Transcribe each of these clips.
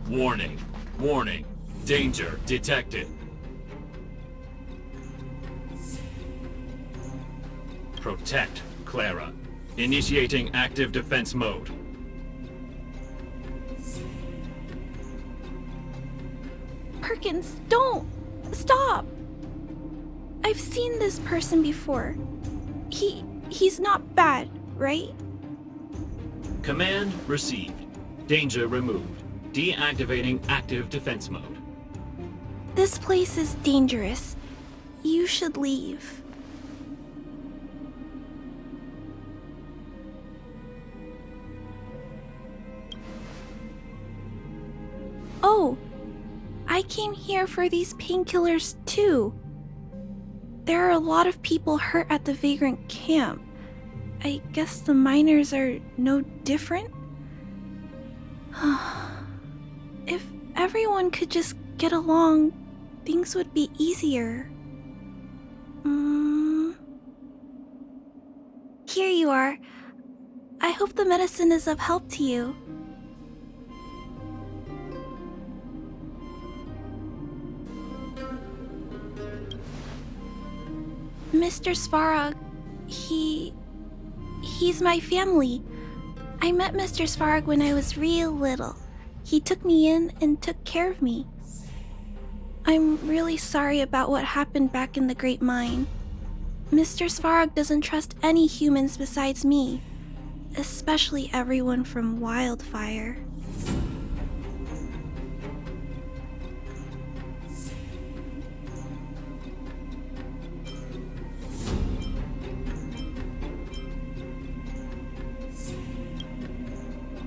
Warning. Warning. Danger detected. Protect Clara. Initiating active defense mode. Perkins, don't! Stop! I've seen this person before. He's not bad, right? Command received. Danger removed. Deactivating active defense mode. This place is dangerous. You should leave. Oh, I came here for these painkillers too. There are a lot of people hurt at the vagrant camp. I guess the miners are no different? If everyone could just get along, things would be easier. Here you are. I hope the medicine is of help to you. Mr. Svarog, he's my family. I met Mr. Svarog when I was real little. He took me in and took care of me. I'm really sorry about what happened back in the Great Mine. Mr. Svarog doesn't trust any humans besides me, especially everyone from Wildfire.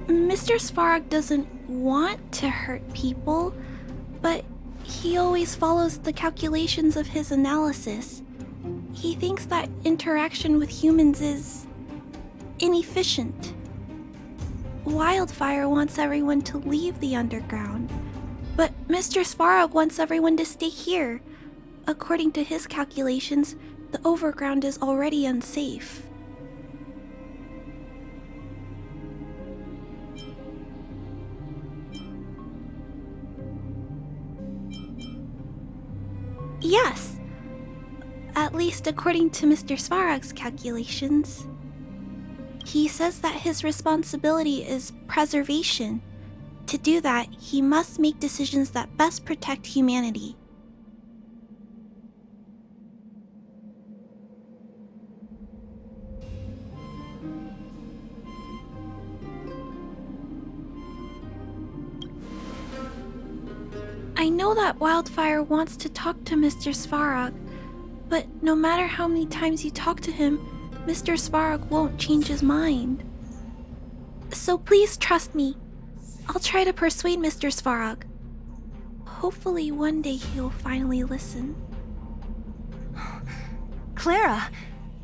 Mr. Svarog doesn't want to hurt people, but he always follows the calculations of his analysis. He thinks that interaction with humans is inefficient. Wildfire wants everyone to leave the underground, but Mr. Svarog wants everyone to stay here. According to his calculations, the overground is already unsafe. Yes. At least according to Mr. Svarog's calculations. He says that his responsibility is preservation. To do that, he must make decisions that best protect humanity. I know that Wildfire wants to talk to Mr. Svarog, but no matter how many times you talk to him, Mr. Svarog won't change his mind. So please trust me. I'll try to persuade Mr. Svarog. Hopefully one day he'll finally listen. Clara,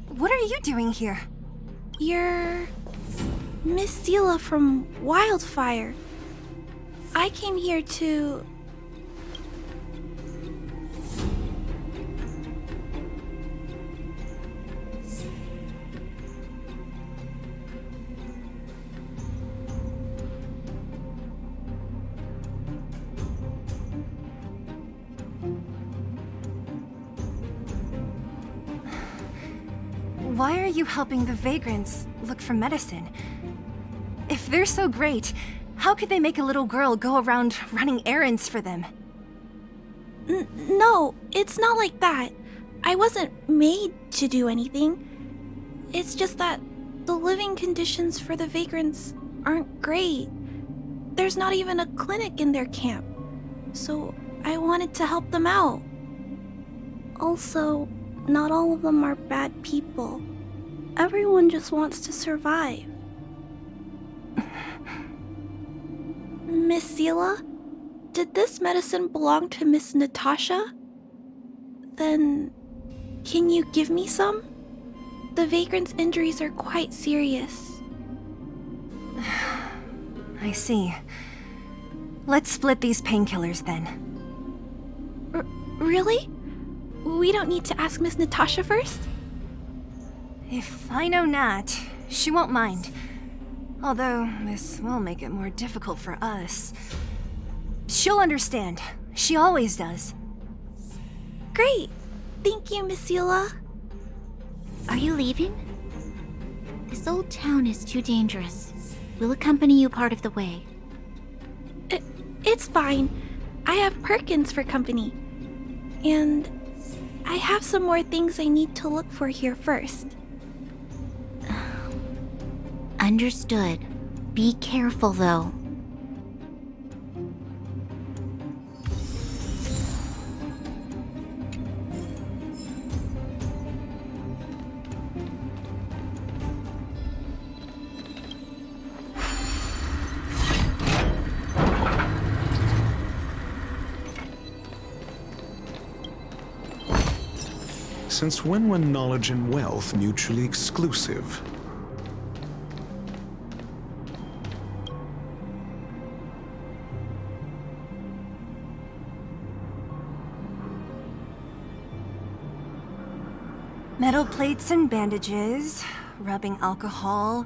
what are you doing here? You're Miss Seela from Wildfire. I came here to... Why are you helping the vagrants look for medicine? If they're so great, how could they make a little girl go around running errands for them? No, it's not like that. I wasn't made to do anything. It's just that the living conditions for the vagrants aren't great. There's not even a clinic in their camp, so I wanted to help them out. Also, not all of them are bad people. Everyone just wants to survive. Miss Seela, did this medicine belong to Miss Natasha? Then, can you give me some? The vagrant's injuries are quite serious. I see. Let's split these painkillers then. Really? We don't need to ask Miss Natasha first? If I know Nat, she won't mind. Although, this will make it more difficult for us. She'll understand. She always does. Great. Thank you, Miss Eula. Are you leaving? This old town is too dangerous. We'll accompany you part of the way. It's fine. I have Perkins for company. And I have some more things I need to look for here first. Understood. Be careful, though. Since when were knowledge and wealth mutually exclusive? Metal plates and bandages, rubbing alcohol,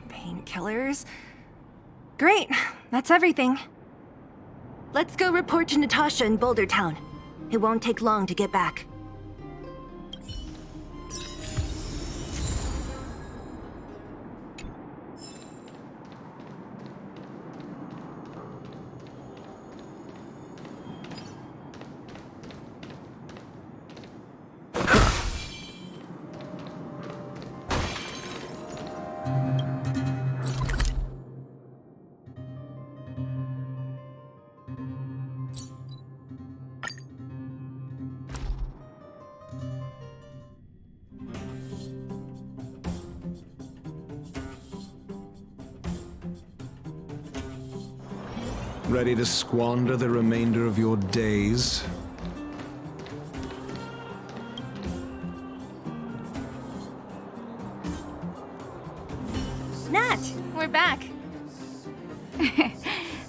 painkillers. Great, that's everything. Let's go report to Natasha in Boulder Town. It won't take long to get back. Ready to squander the remainder of your days? Nat, we're back.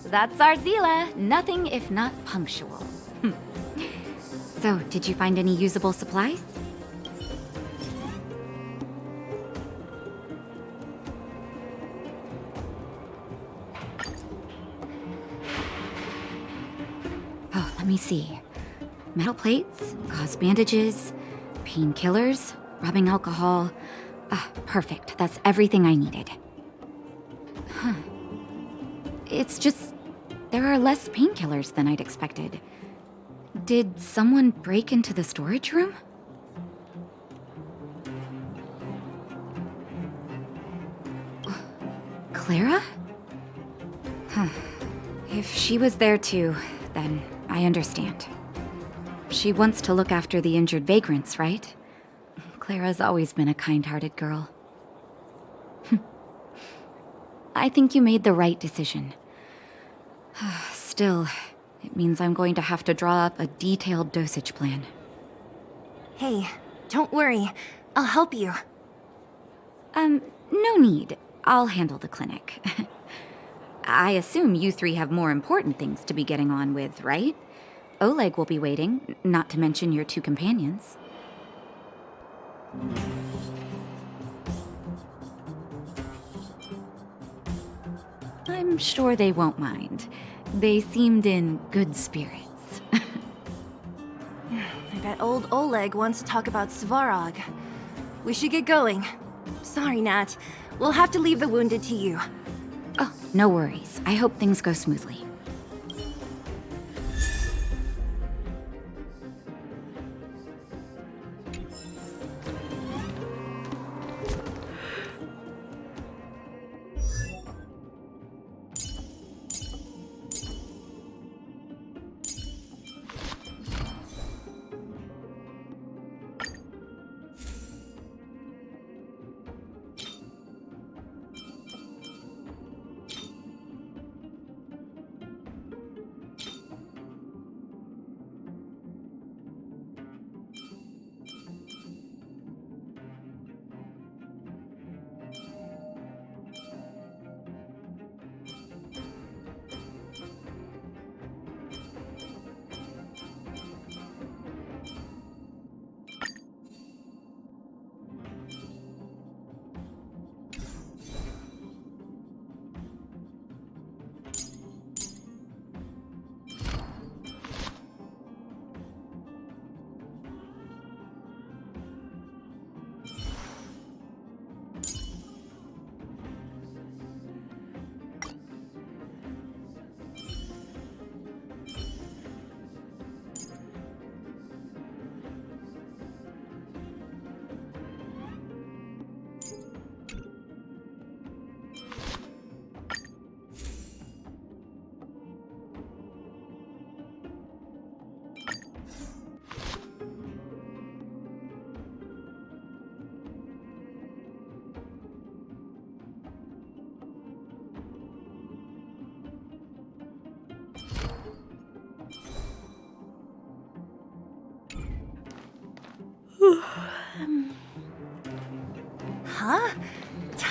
That's our Zila. Nothing if not punctual. So, did you find any usable supplies? Oh, let me see. Metal plates, gauze bandages, painkillers, rubbing alcohol. Ah, perfect. That's everything I needed. Huh. It's just, there are less painkillers than I'd expected. Did someone break into the storage room? Clara? Huh. If she was there too, then I understand. She wants to look after the injured vagrants, right? Clara's always been a kind-hearted girl. I think you made the right decision. Still, it means I'm going to have to draw up a detailed dosage plan. Hey, don't worry. I'll help you. No need. I'll handle the clinic. I assume you three have more important things to be getting on with, right? Oleg will be waiting, not to mention your two companions. I'm sure they won't mind. They seemed in good spirits. I bet old Oleg wants to talk about Svarog. We should get going. Sorry, Nat. We'll have to leave the wounded to you. Oh, no worries. I hope things go smoothly.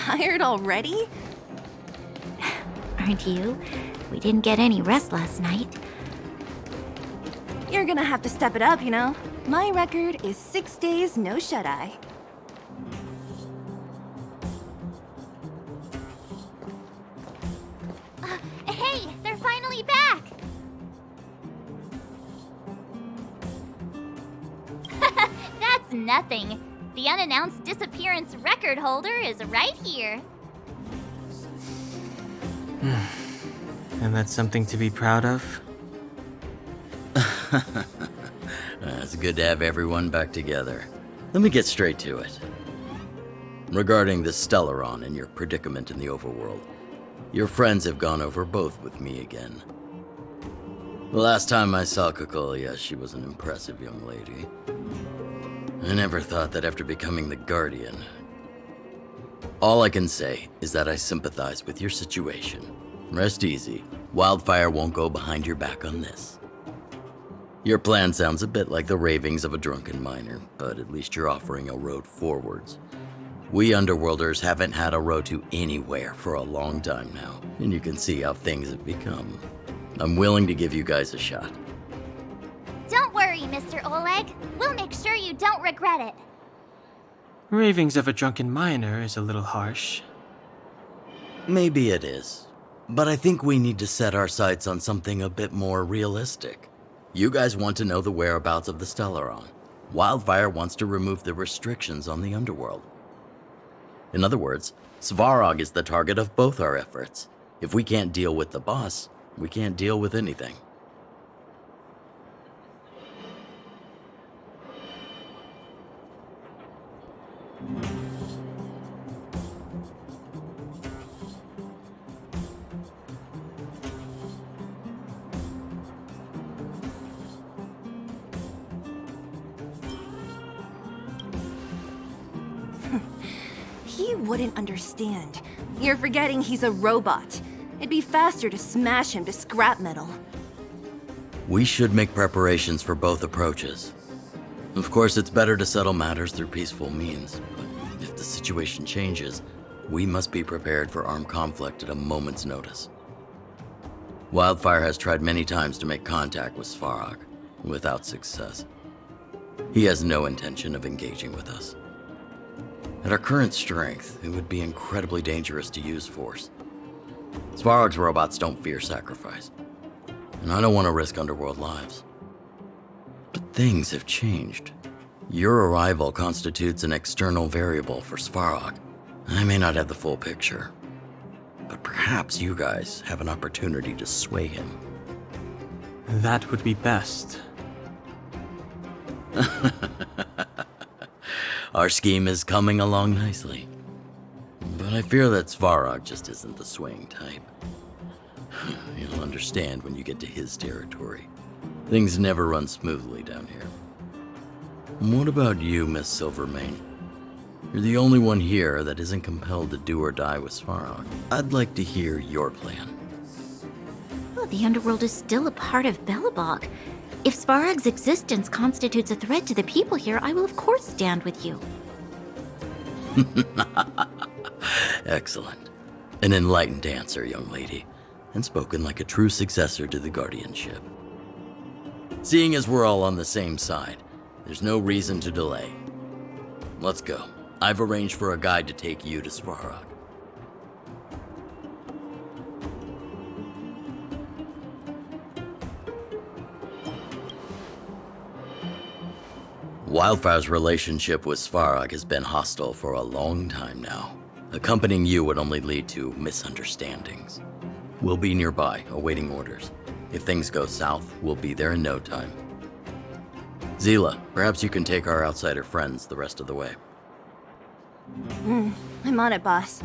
tired already? Aren't you? We didn't get any rest last night. You're gonna have to step it up, you know? My record is 6 days, no shut-eye. Hey, they're finally back! That's nothing. The unannounced disappearance record holder is right here. And that's something to be proud of? It's good to have everyone back together. Let me get straight to it. Regarding the Stellaron and your predicament in the overworld, your friends have gone over both with me again. The last time I saw Kokolia, she was an impressive young lady. I never thought that after becoming the Guardian. All I can say is that I sympathize with your situation. Rest easy. Wildfire won't go behind your back on this. Your plan sounds a bit like the ravings of a drunken miner, but at least you're offering a road forwards. We Underworlders haven't had a road to anywhere for a long time now, and you can see how things have become. I'm willing to give you guys a shot. Don't worry, Mr. Oleg. We'll make sure you don't regret it. Ravings of a drunken miner is a little harsh. Maybe it is, but I think we need to set our sights on something a bit more realistic. You guys want to know the whereabouts of the Stellaron. Wildfire wants to remove the restrictions on the Underworld. In other words, Svarog is the target of both our efforts. If we can't deal with the boss, we can't deal with anything. He wouldn't understand. You're forgetting he's a robot. It'd be faster to smash him to scrap metal. We should make preparations for both approaches. Of course, it's better to settle matters through peaceful means, but if the situation changes, we must be prepared for armed conflict at a moment's notice. Wildfire has tried many times to make contact with Svarog, without success. He has no intention of engaging with us. At our current strength, it would be incredibly dangerous to use force. Svarog's robots don't fear sacrifice, and I don't want to risk Underworld lives. But things have changed. Your arrival constitutes an external variable for Svarog. I may not have the full picture, but perhaps you guys have an opportunity to sway him. That would be best. Our scheme is coming along nicely. But I fear that Svarog just isn't the swaying type. You'll understand when you get to his territory. Things never run smoothly down here. And what about you, Miss Silvermane? You're the only one here that isn't compelled to do or die with Svarog. I'd like to hear your plan. Well, the Underworld is still a part of Belobog. If Svarog's existence constitutes a threat to the people here, I will of course stand with you. Excellent. An enlightened answer, young lady, and spoken like a true successor to the guardianship. Seeing as we're all on the same side, there's no reason to delay. Let's go. I've arranged for a guide to take you to Svarog. Wildfire's relationship with Svarog has been hostile for a long time now. Accompanying you would only lead to misunderstandings. We'll be nearby, awaiting orders. If things go south, we'll be there in no time. Zila, perhaps you can take our outsider friends the rest of the way. I'm on it, boss.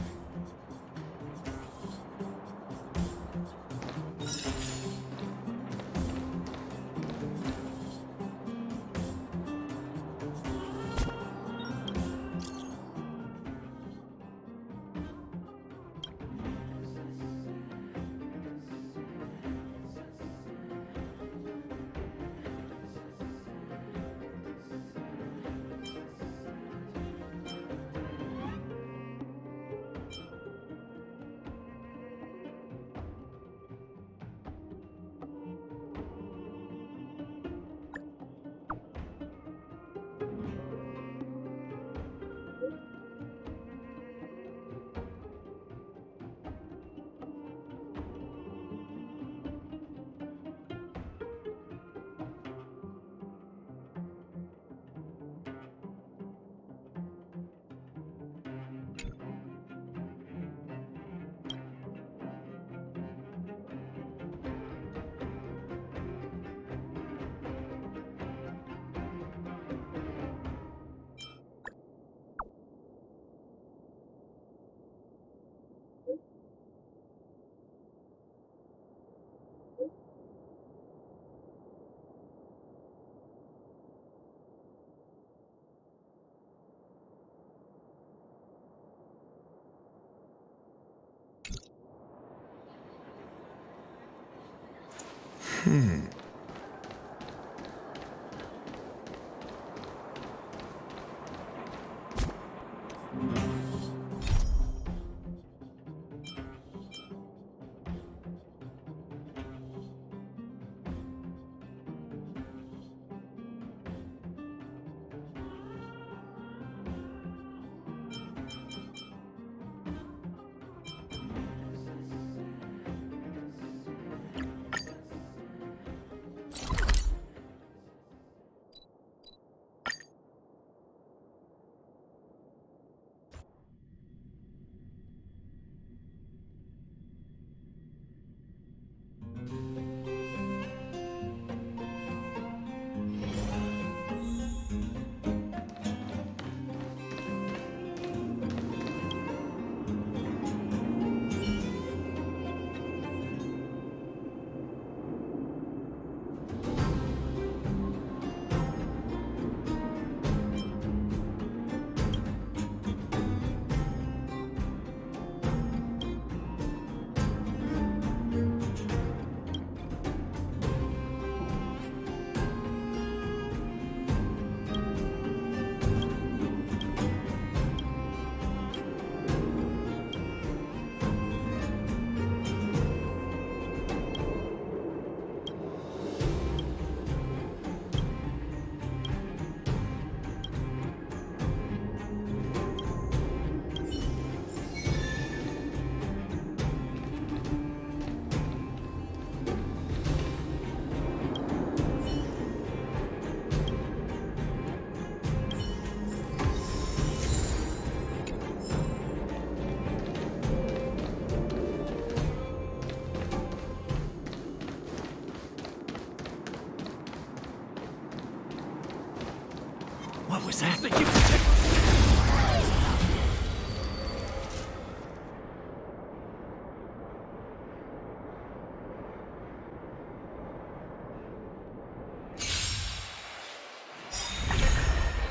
What was that?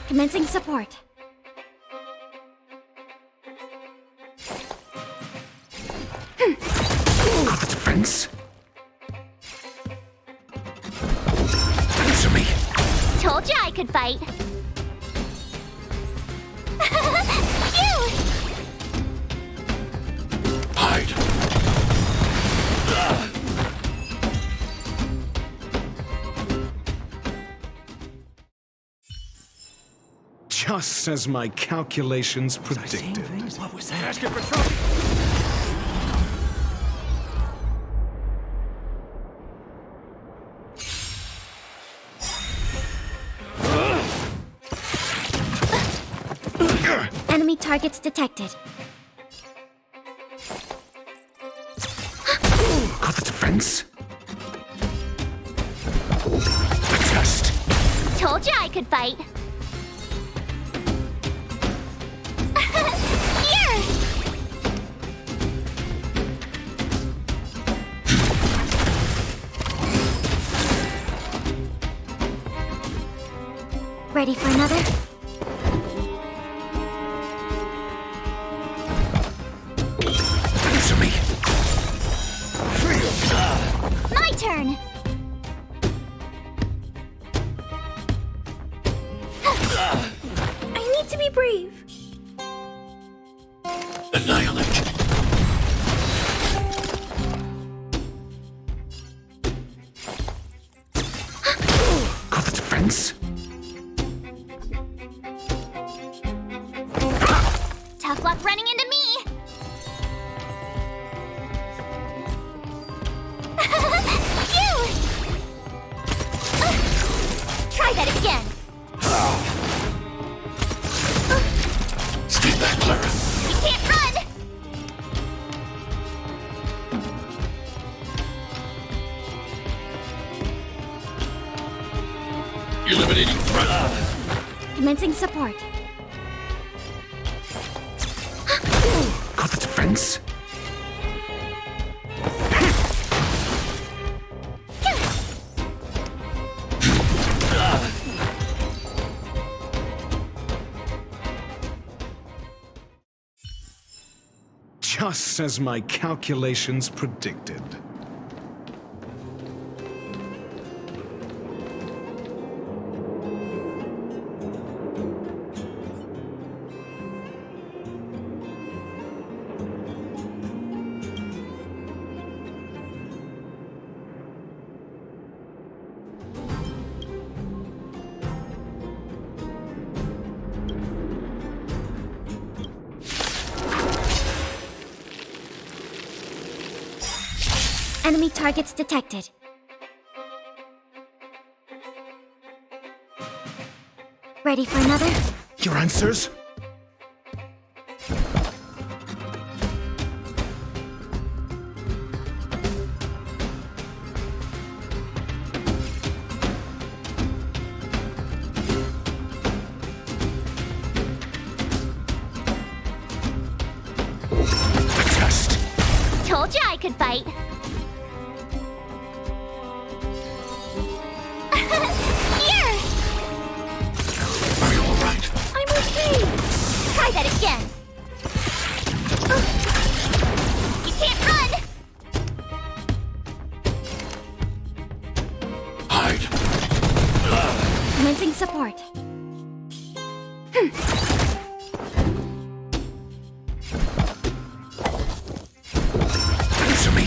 Commencing support. Got the defense? Answer me. Told you I could fight. Hide. Just as my calculations predicted. What was that? Asking for trouble. Enemy targets detected. Got the defense? A test. Told you I could fight. Here! Ready for another? Answer me. My turn! I need to be brave. Annihilate. Got the defense? Tough luck running into me! Phew! Try that again! Stay back, Clara. You can't run! Eliminating threat. Commencing support. Got the defense? Just as my calculations predicted. Enemy targets detected. Ready for another? Your answers? Test. Told you I could fight. Here! Are you all right? I'm okay. Try that again. You can't run! Hide. Commencing support. Answer me.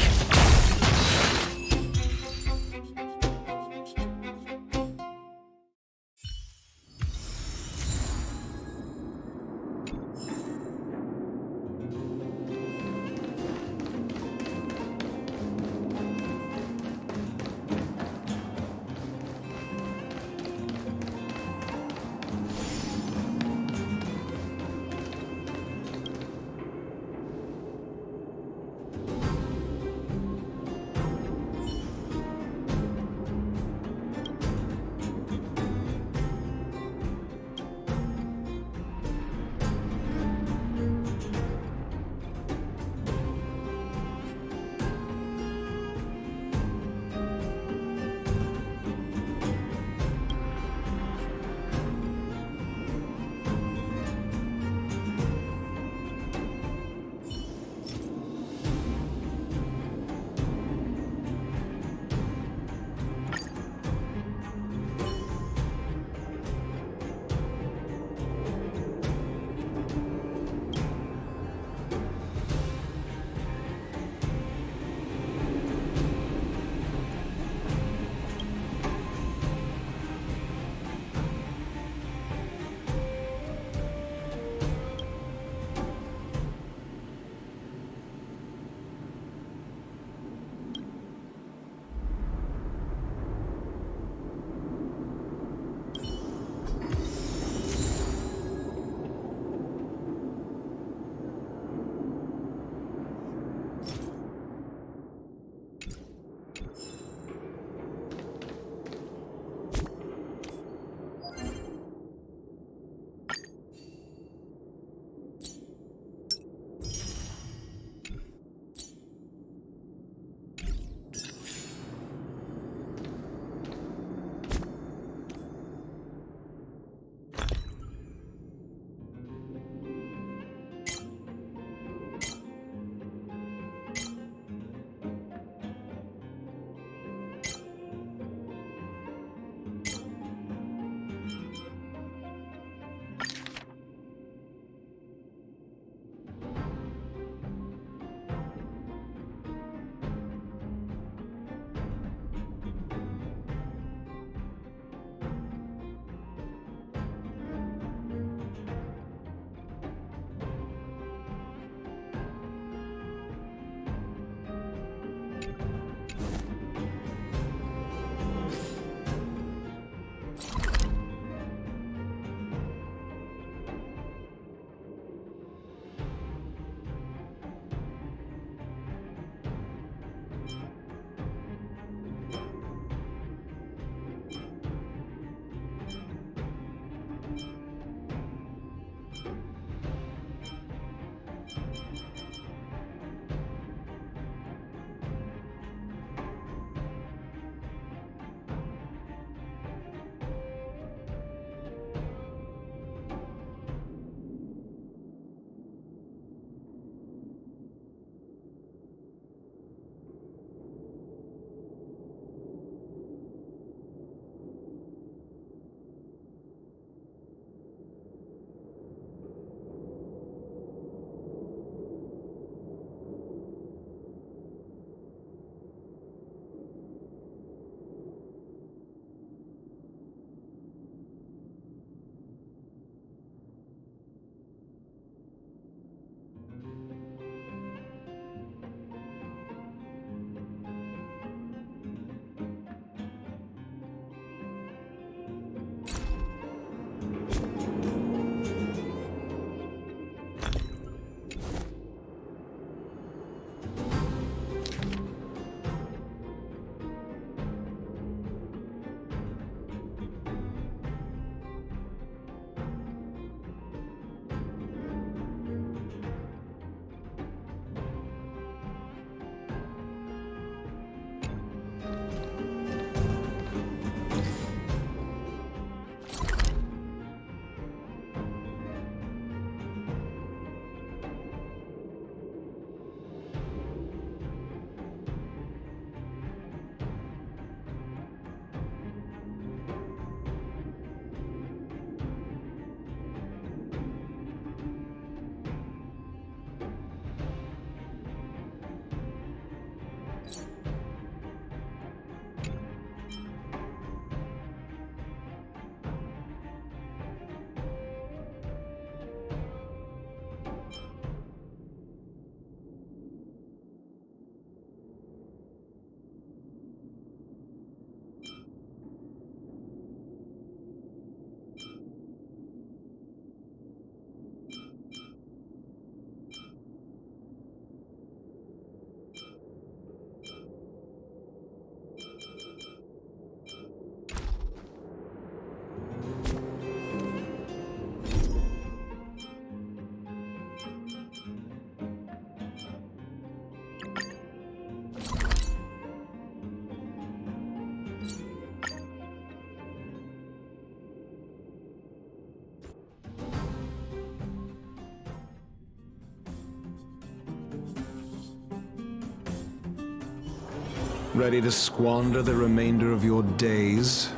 Ready to squander the remainder of your days?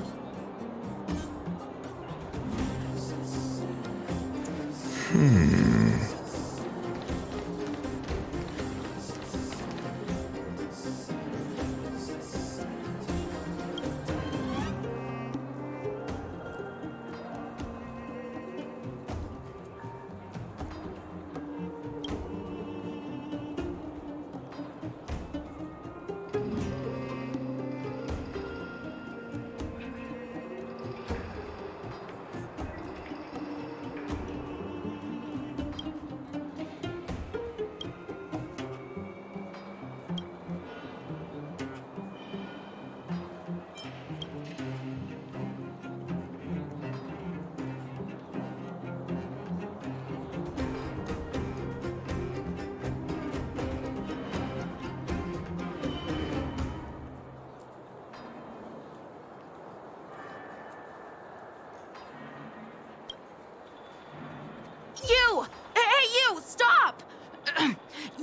You! Hey, you! Stop!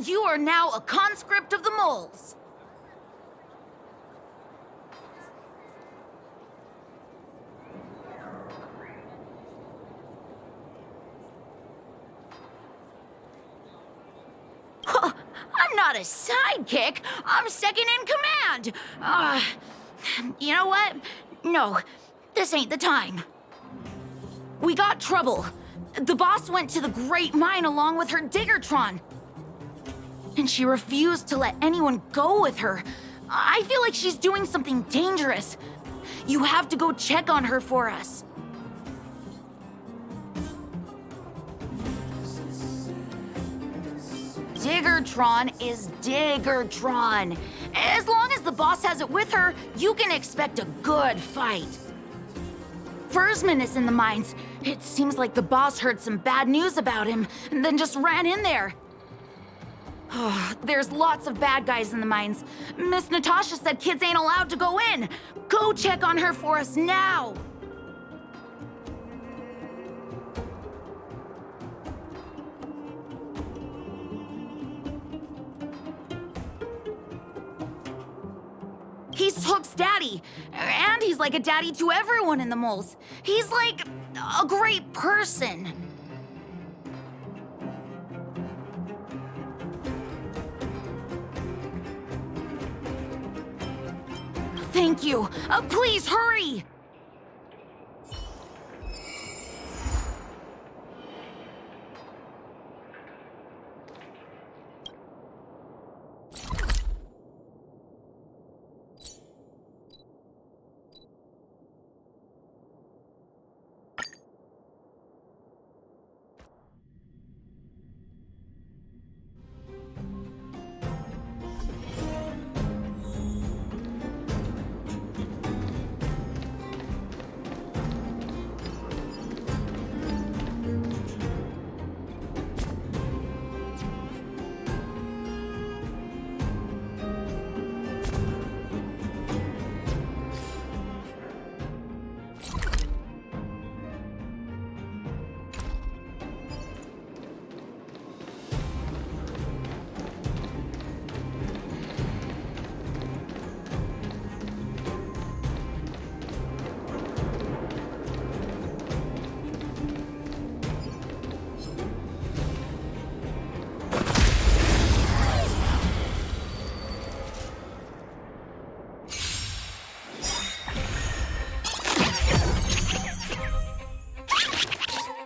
You are now a conscript of the moles. Huh, I'm not a sidekick. I'm second in command. You know what? No, this ain't the time. We got trouble. The boss went to the Great Mine along with her Diggertron. And she refused to let anyone go with her. I feel like she's doing something dangerous. You have to go check on her for us. Diggertron is Diggertron. As long as the boss has it with her, you can expect a good fight. Fursman is in the mines. It seems like the boss heard some bad news about him and then just ran in there. There's lots of bad guys in the mines. Miss Natasha said kids ain't allowed to go in. Go check on her for us now. He's Hook's daddy, and he's like a daddy to everyone in the moles. He's like a great person. Thank you. Please hurry.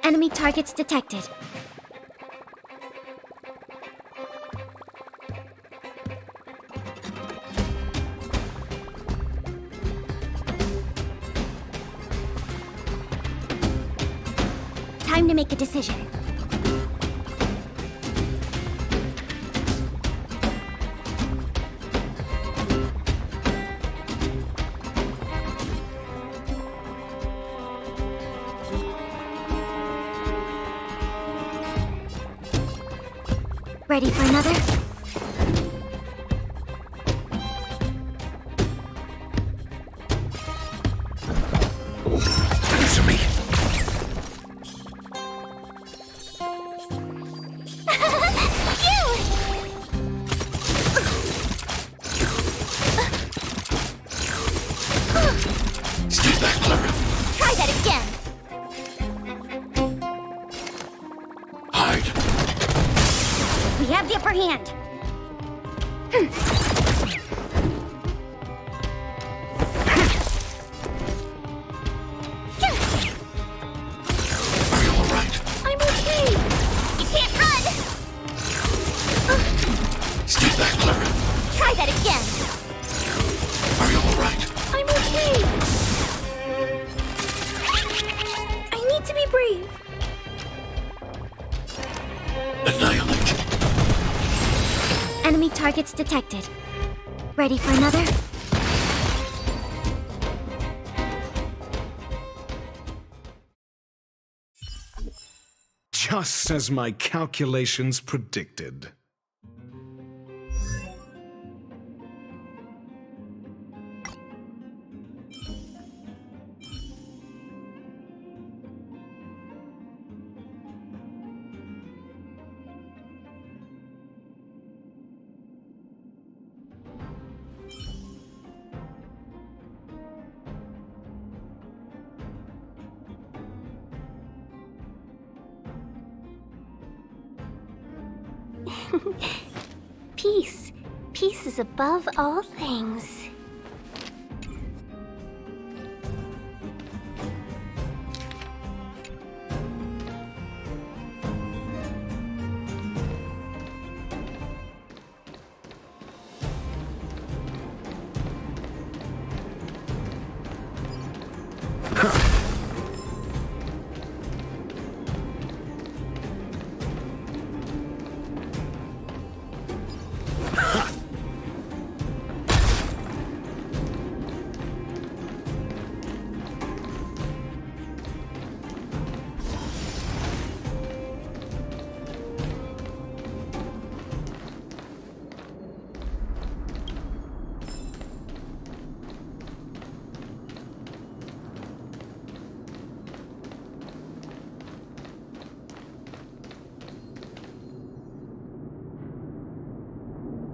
Enemy targets detected. Time to make a decision. Ready for another? Answer me. Are you alright? I'm okay. You can't run! Stay back, Clara. Try that again. Are you alright? I'm okay. I need to be brave. Annihilate. Enemy targets detected. Ready for another? Just as my calculations predicted. Peace. Peace is above all things.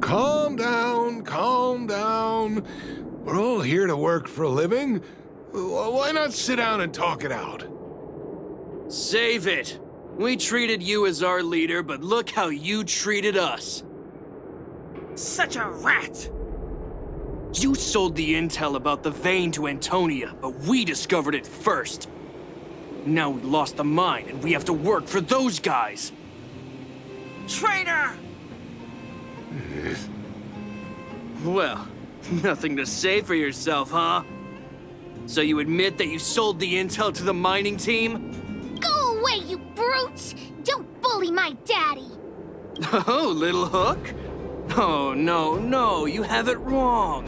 Calm down, calm down. We're all here to work for a living. Why not sit down and talk it out? Save it! We treated you as our leader, but look how you treated us. Such a rat! You sold the intel about the vein to Antonia, but we discovered it first. Now we lost the mine, and we have to work for those guys. Traitor! Well, nothing to say for yourself, huh? So you admit that you sold the intel to the mining team? Go away, you brutes! Don't bully my daddy! Oh, little hook? Oh, no, you have it wrong.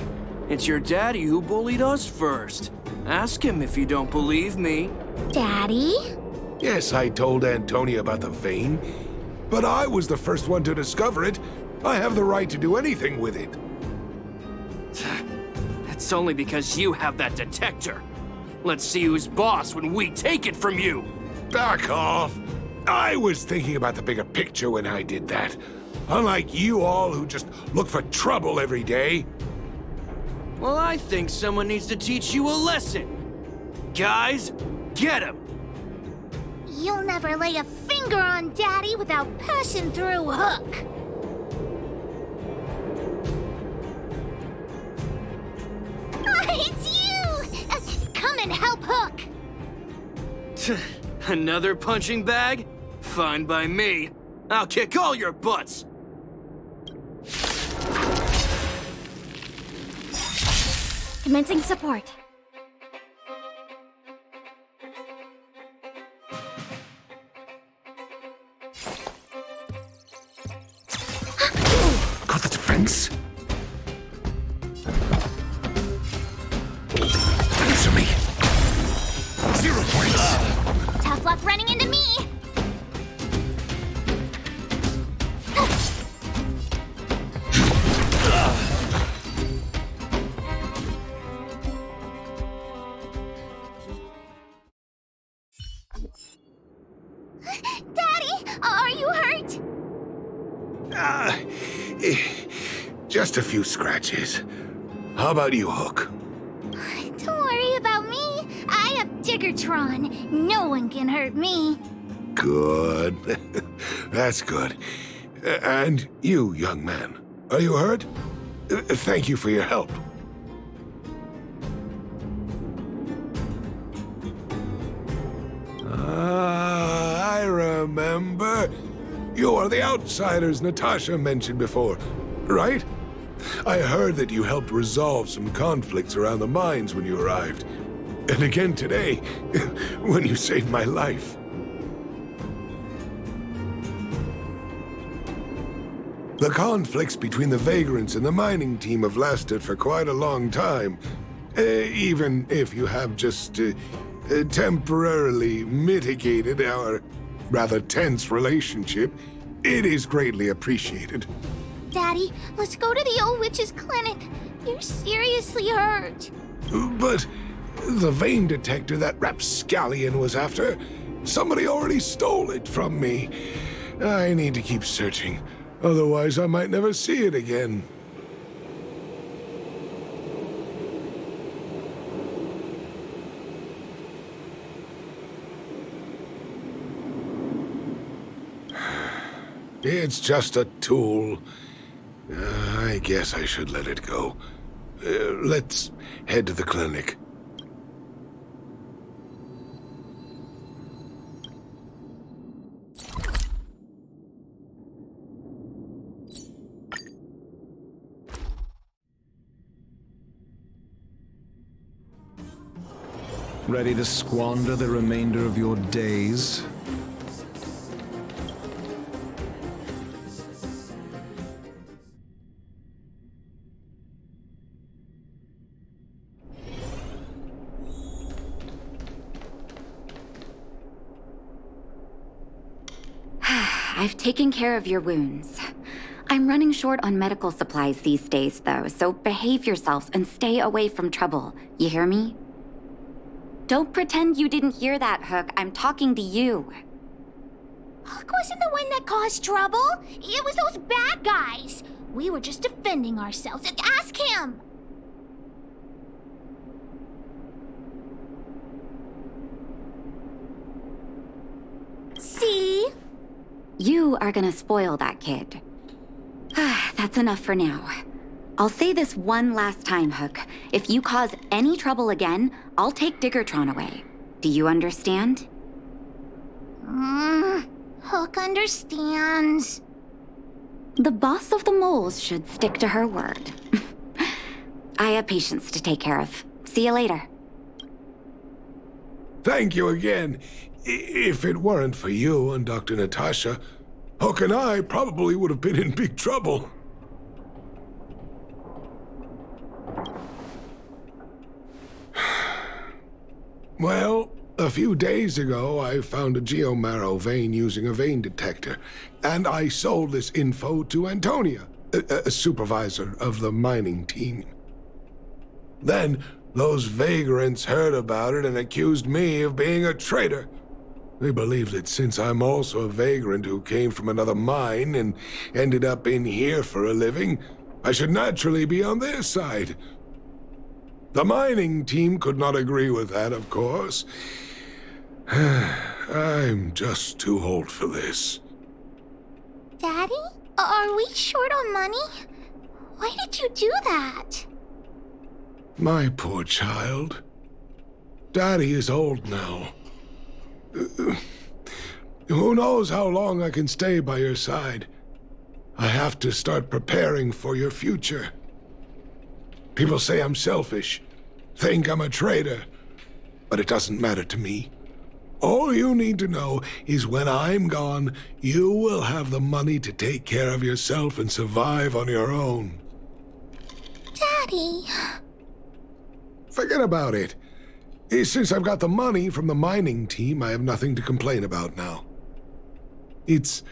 It's your daddy who bullied us first. Ask him if you don't believe me. Daddy? Yes, I told Antonia about the vein, but I was the first one to discover it. I have the right to do anything with it. That's only because you have that detector. Let's see who's boss when we take it from you. Back off. I was thinking about the bigger picture when I did that. Unlike you all who just look for trouble every day. Well, I think someone needs to teach you a lesson. Guys, get him! You'll never lay a finger on Daddy without passing through Hook. It's you! Come and help Hook! Another punching bag? Fine by me. I'll kick all your butts! Commencing support. Got the defense? Answer me. 0 points. Tough luck running into me! Daddy, are you hurt? Just a few scratches. How about you, Hook? Don't worry about me. I have Diggertron. No one can hurt me. Good. That's good. And you, young man, are you hurt? Thank you for your help. I remember. You are the outsiders Natasha mentioned before, right? I heard that you helped resolve some conflicts around the mines when you arrived. And again today, when you saved my life. The conflicts between the vagrants and the mining team have lasted for quite a long time. Even if you have just temporarily mitigated our rather tense relationship, it is greatly appreciated. Daddy, let's go to the old witch's clinic. You're seriously hurt. But the vein detector that rapscallion was after, somebody already stole it from me. I need to keep searching, otherwise I might never see it again. It's just a tool. I guess I should let it go. Let's head to the clinic. Ready to squander the remainder of your days? I've taken care of your wounds. I'm running short on medical supplies these days, though, so behave yourselves and stay away from trouble. You hear me? Don't pretend you didn't hear that, Hook. I'm talking to you. Hook wasn't the one that caused trouble. It was those bad guys. We were just defending ourselves. Ask him. See? You are gonna spoil that kid. That's enough for now. I'll say this one last time, Hook. If you cause any trouble again, I'll take Diggertron away. Do you understand? Hook understands. The boss of the moles should stick to her word. I have patients to take care of. See you later. Thank you again. If it weren't for you and Dr. Natasha, Hook and I probably would have been in big trouble. Well, a few days ago, I found a geomarrow vein using a vein detector, and I sold this info to Antonia, a supervisor of the mining team. Then, those vagrants heard about it and accused me of being a traitor. They believe that since I'm also a vagrant who came from another mine and ended up in here for a living, I should naturally be on their side. The mining team could not agree with that, of course. I'm just too old for this. Daddy? Are we short on money? Why did you do that? My poor child. Daddy is old now. Who knows how long I can stay by your side? I have to start preparing for your future. People say I'm selfish, think I'm a traitor, but it doesn't matter to me. All you need to know is when I'm gone, you will have the money to take care of yourself and survive on your own. Daddy. Forget about it. Since I've got the money from the mining team, I have nothing to complain about now. It's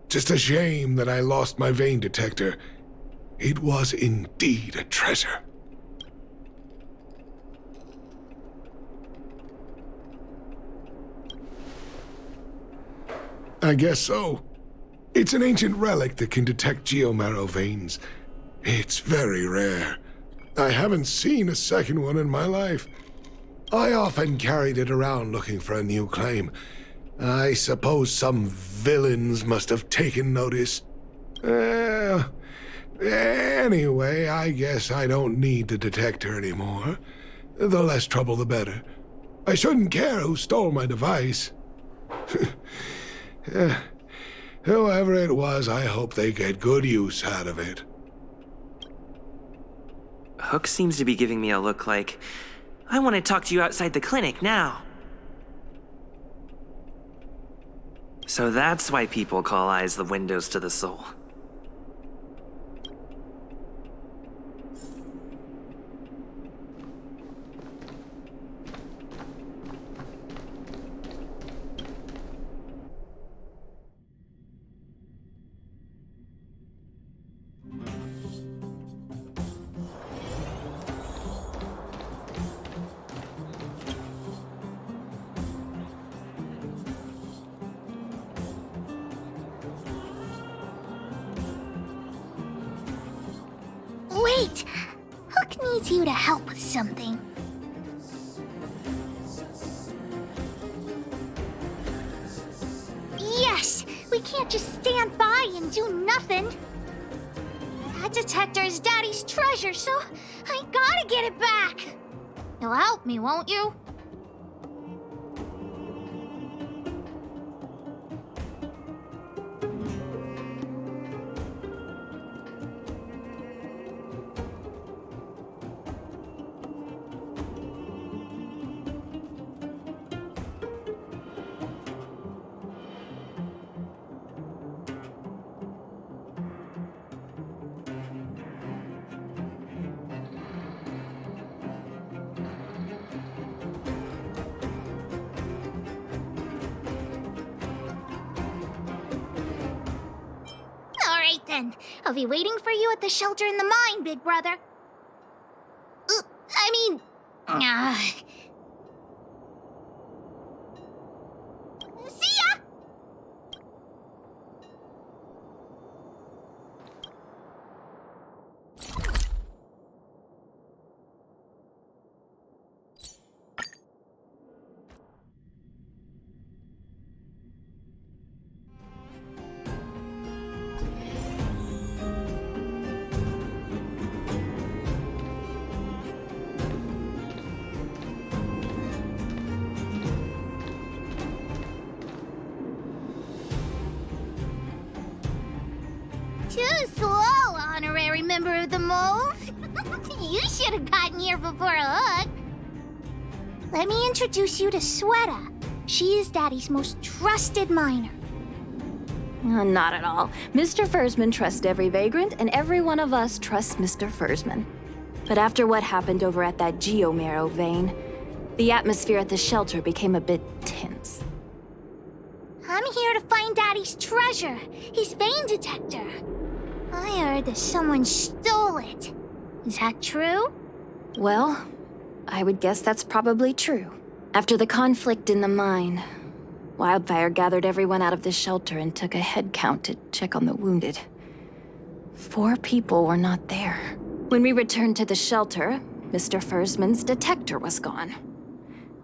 just a shame that I lost my vein detector. It was indeed a treasure. I guess so. It's an ancient relic that can detect geomarrow veins. It's very rare. I haven't seen a second one in my life. I often carried it around looking for a new claim. I suppose some villains must have taken notice. Anyway, I guess I don't need the detector anymore. The less trouble, the better. I shouldn't care who stole my device. Whoever it was, I hope they get good use out of it. Hook seems to be giving me a look like, I want to talk to you outside the clinic now. So that's why people call eyes the windows to the soul. Wait! Hook needs you to help with something. Yes! We can't just stand by and do nothing. That detector is Daddy's treasure, so I gotta get it back. You'll help me, won't you? Alright then. I'll be waiting for you at the shelter in the mine, big brother. I mean... See ya! Too slow, honorary member of the moles. You should have gotten here before Hook. Let me introduce you to Sweta. She is Daddy's most trusted miner. Not at all. Mr. Fursman trusts every vagrant, and every one of us trusts Mr. Fursman. But after what happened over at that geomarrow vein, the atmosphere at the shelter became a bit tense. I'm here to find Daddy's treasure, his vein detector. I heard that someone stole it. Is that true? Well, I would guess that's probably true. After the conflict in the mine, Wildfire gathered everyone out of the shelter and took a head count to check on the wounded. 4 people were not there. When we returned to the shelter, Mr. Fursman's detector was gone.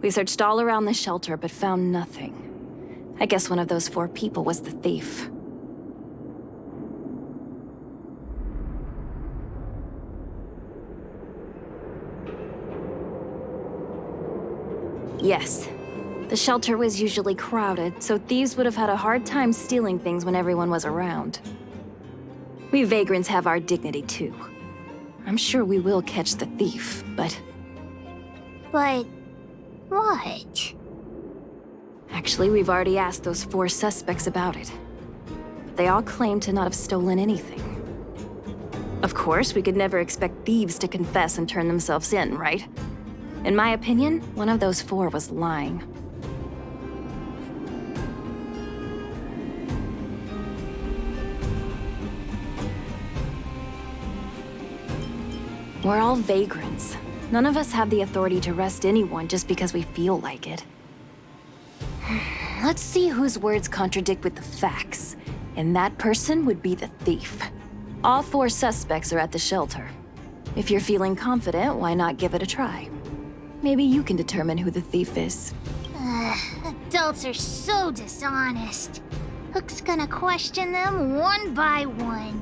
We searched all around the shelter but found nothing. I guess one of those 4 people was the thief. Yes. The shelter was usually crowded, so thieves would have had a hard time stealing things when everyone was around. We vagrants have our dignity too. I'm sure we will catch the thief, but... But... what? Actually, we've already asked those 4 suspects about it. But they all claim to not have stolen anything. Of course, we could never expect thieves to confess and turn themselves in, right? In my opinion, one of those 4 was lying. We're all vagrants. None of us have the authority to arrest anyone just because we feel like it. Let's see whose words contradict with the facts. And that person would be the thief. All 4 suspects are at the shelter. If you're feeling confident, why not give it a try? Maybe you can determine who the thief is. Adults are so dishonest. Hook's gonna question them one by one.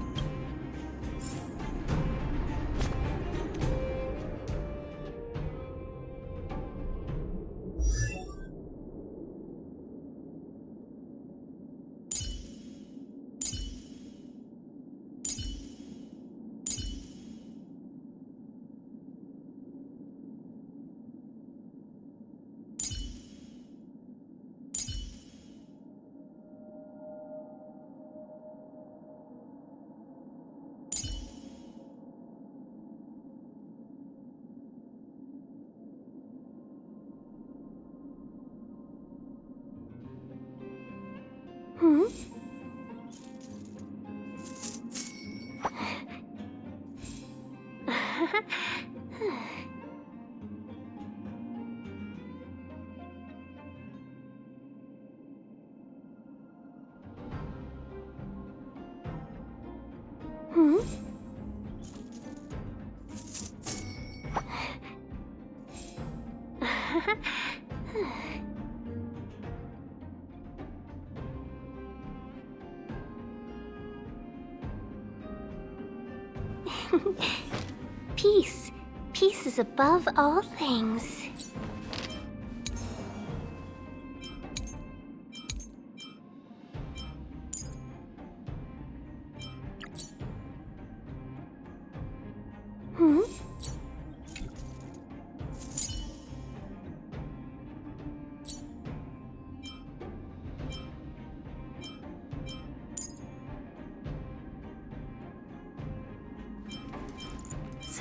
Peace. Peace is above all things.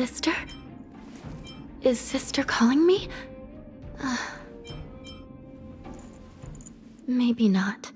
Sister? Is Sister calling me? Maybe not.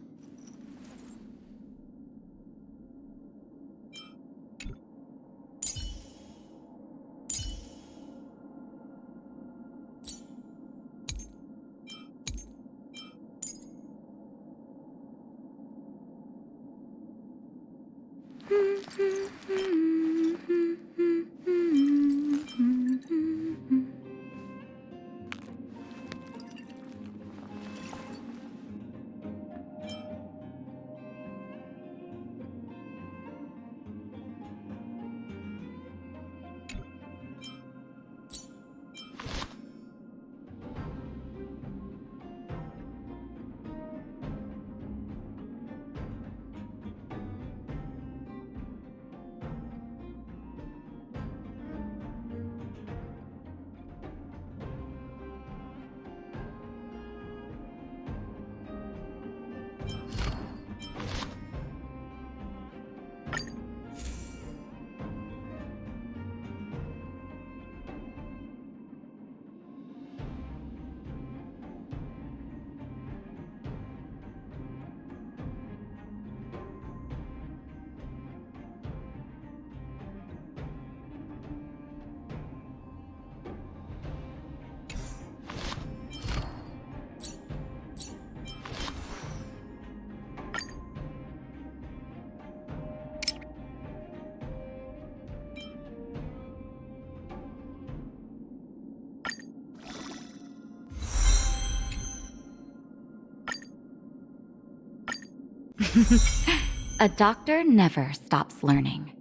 A doctor never stops learning.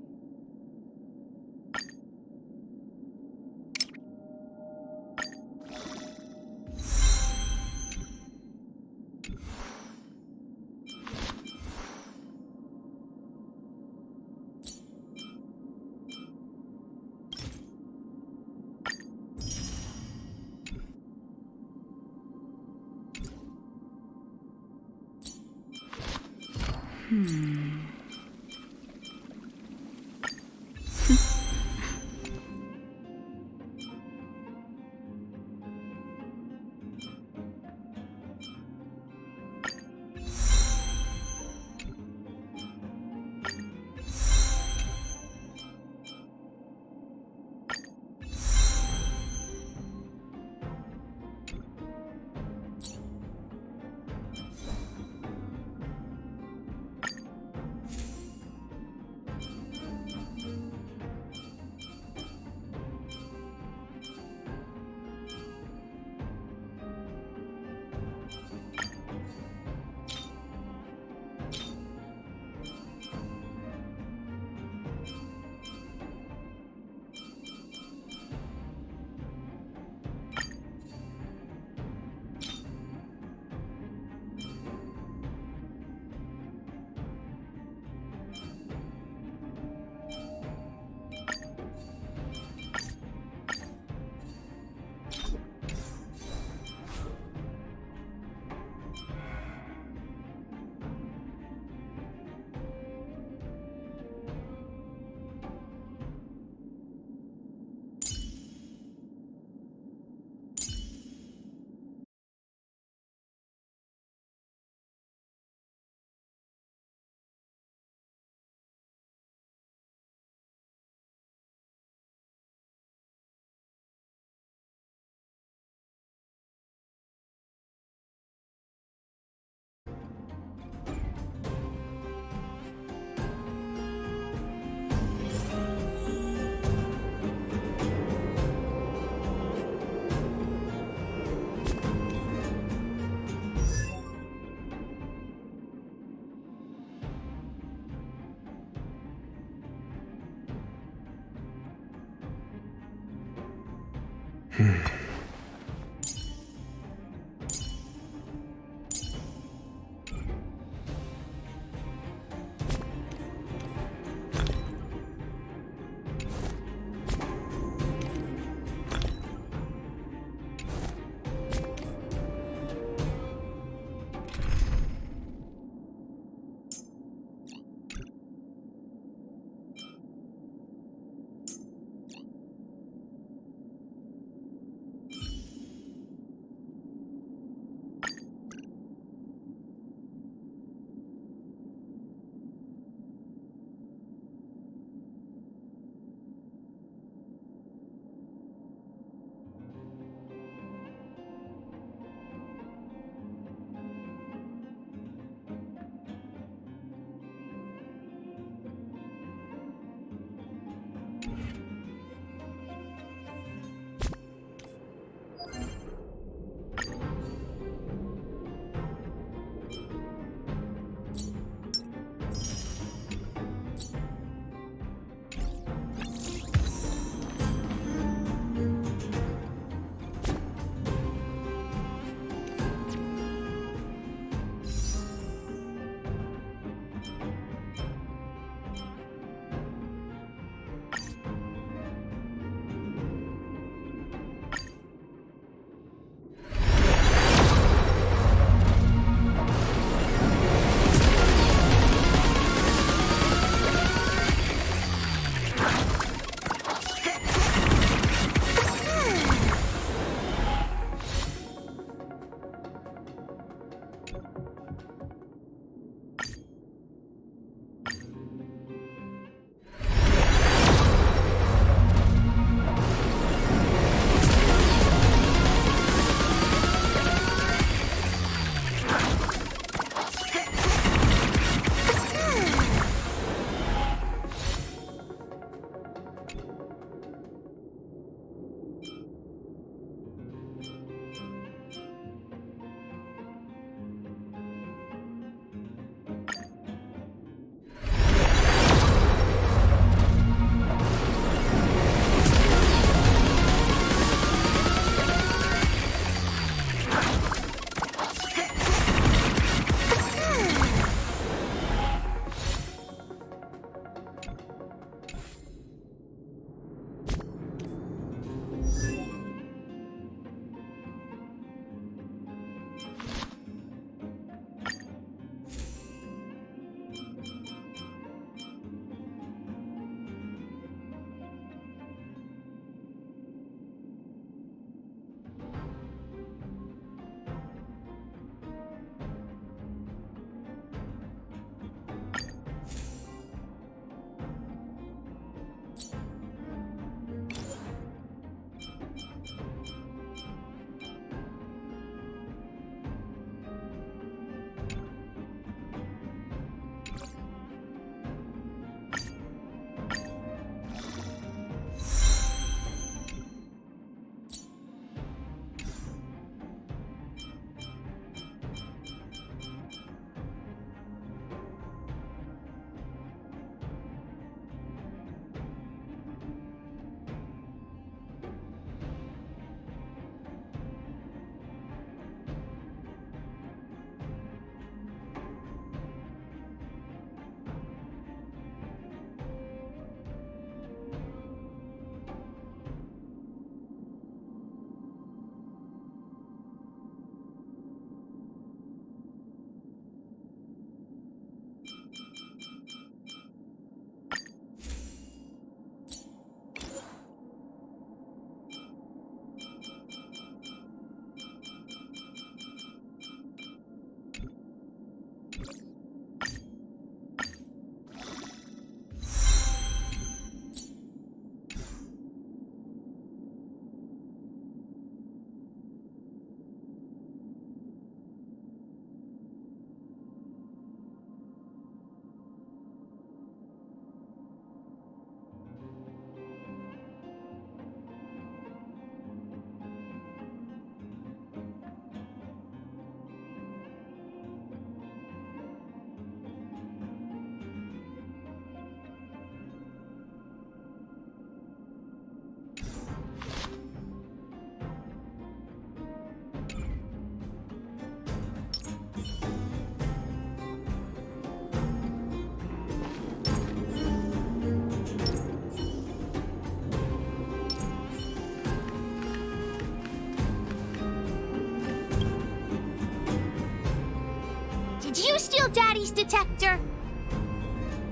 you steal Daddy's detector?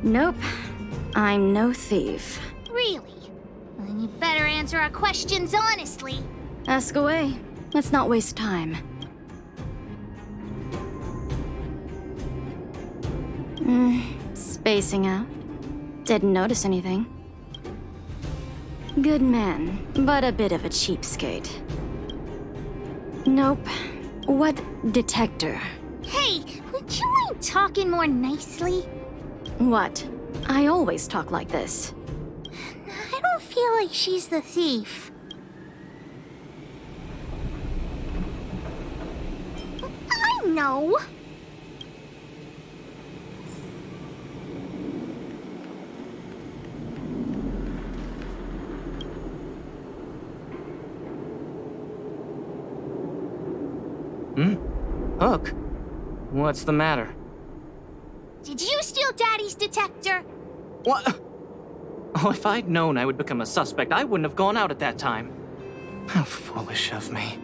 Nope. I'm no thief. Really? Well, then you better answer our questions honestly. Ask away. Let's not waste time. Spacing out. Didn't notice anything. Good man, but a bit of a cheapskate. Nope. What detector? Hey, would you mind talking more nicely? What? I always talk like this. I don't feel like she's the thief. I know. Hook? What's the matter? Did you steal Daddy's detector? What? Oh, if I'd known I would become a suspect, I wouldn't have gone out at that time. How foolish of me.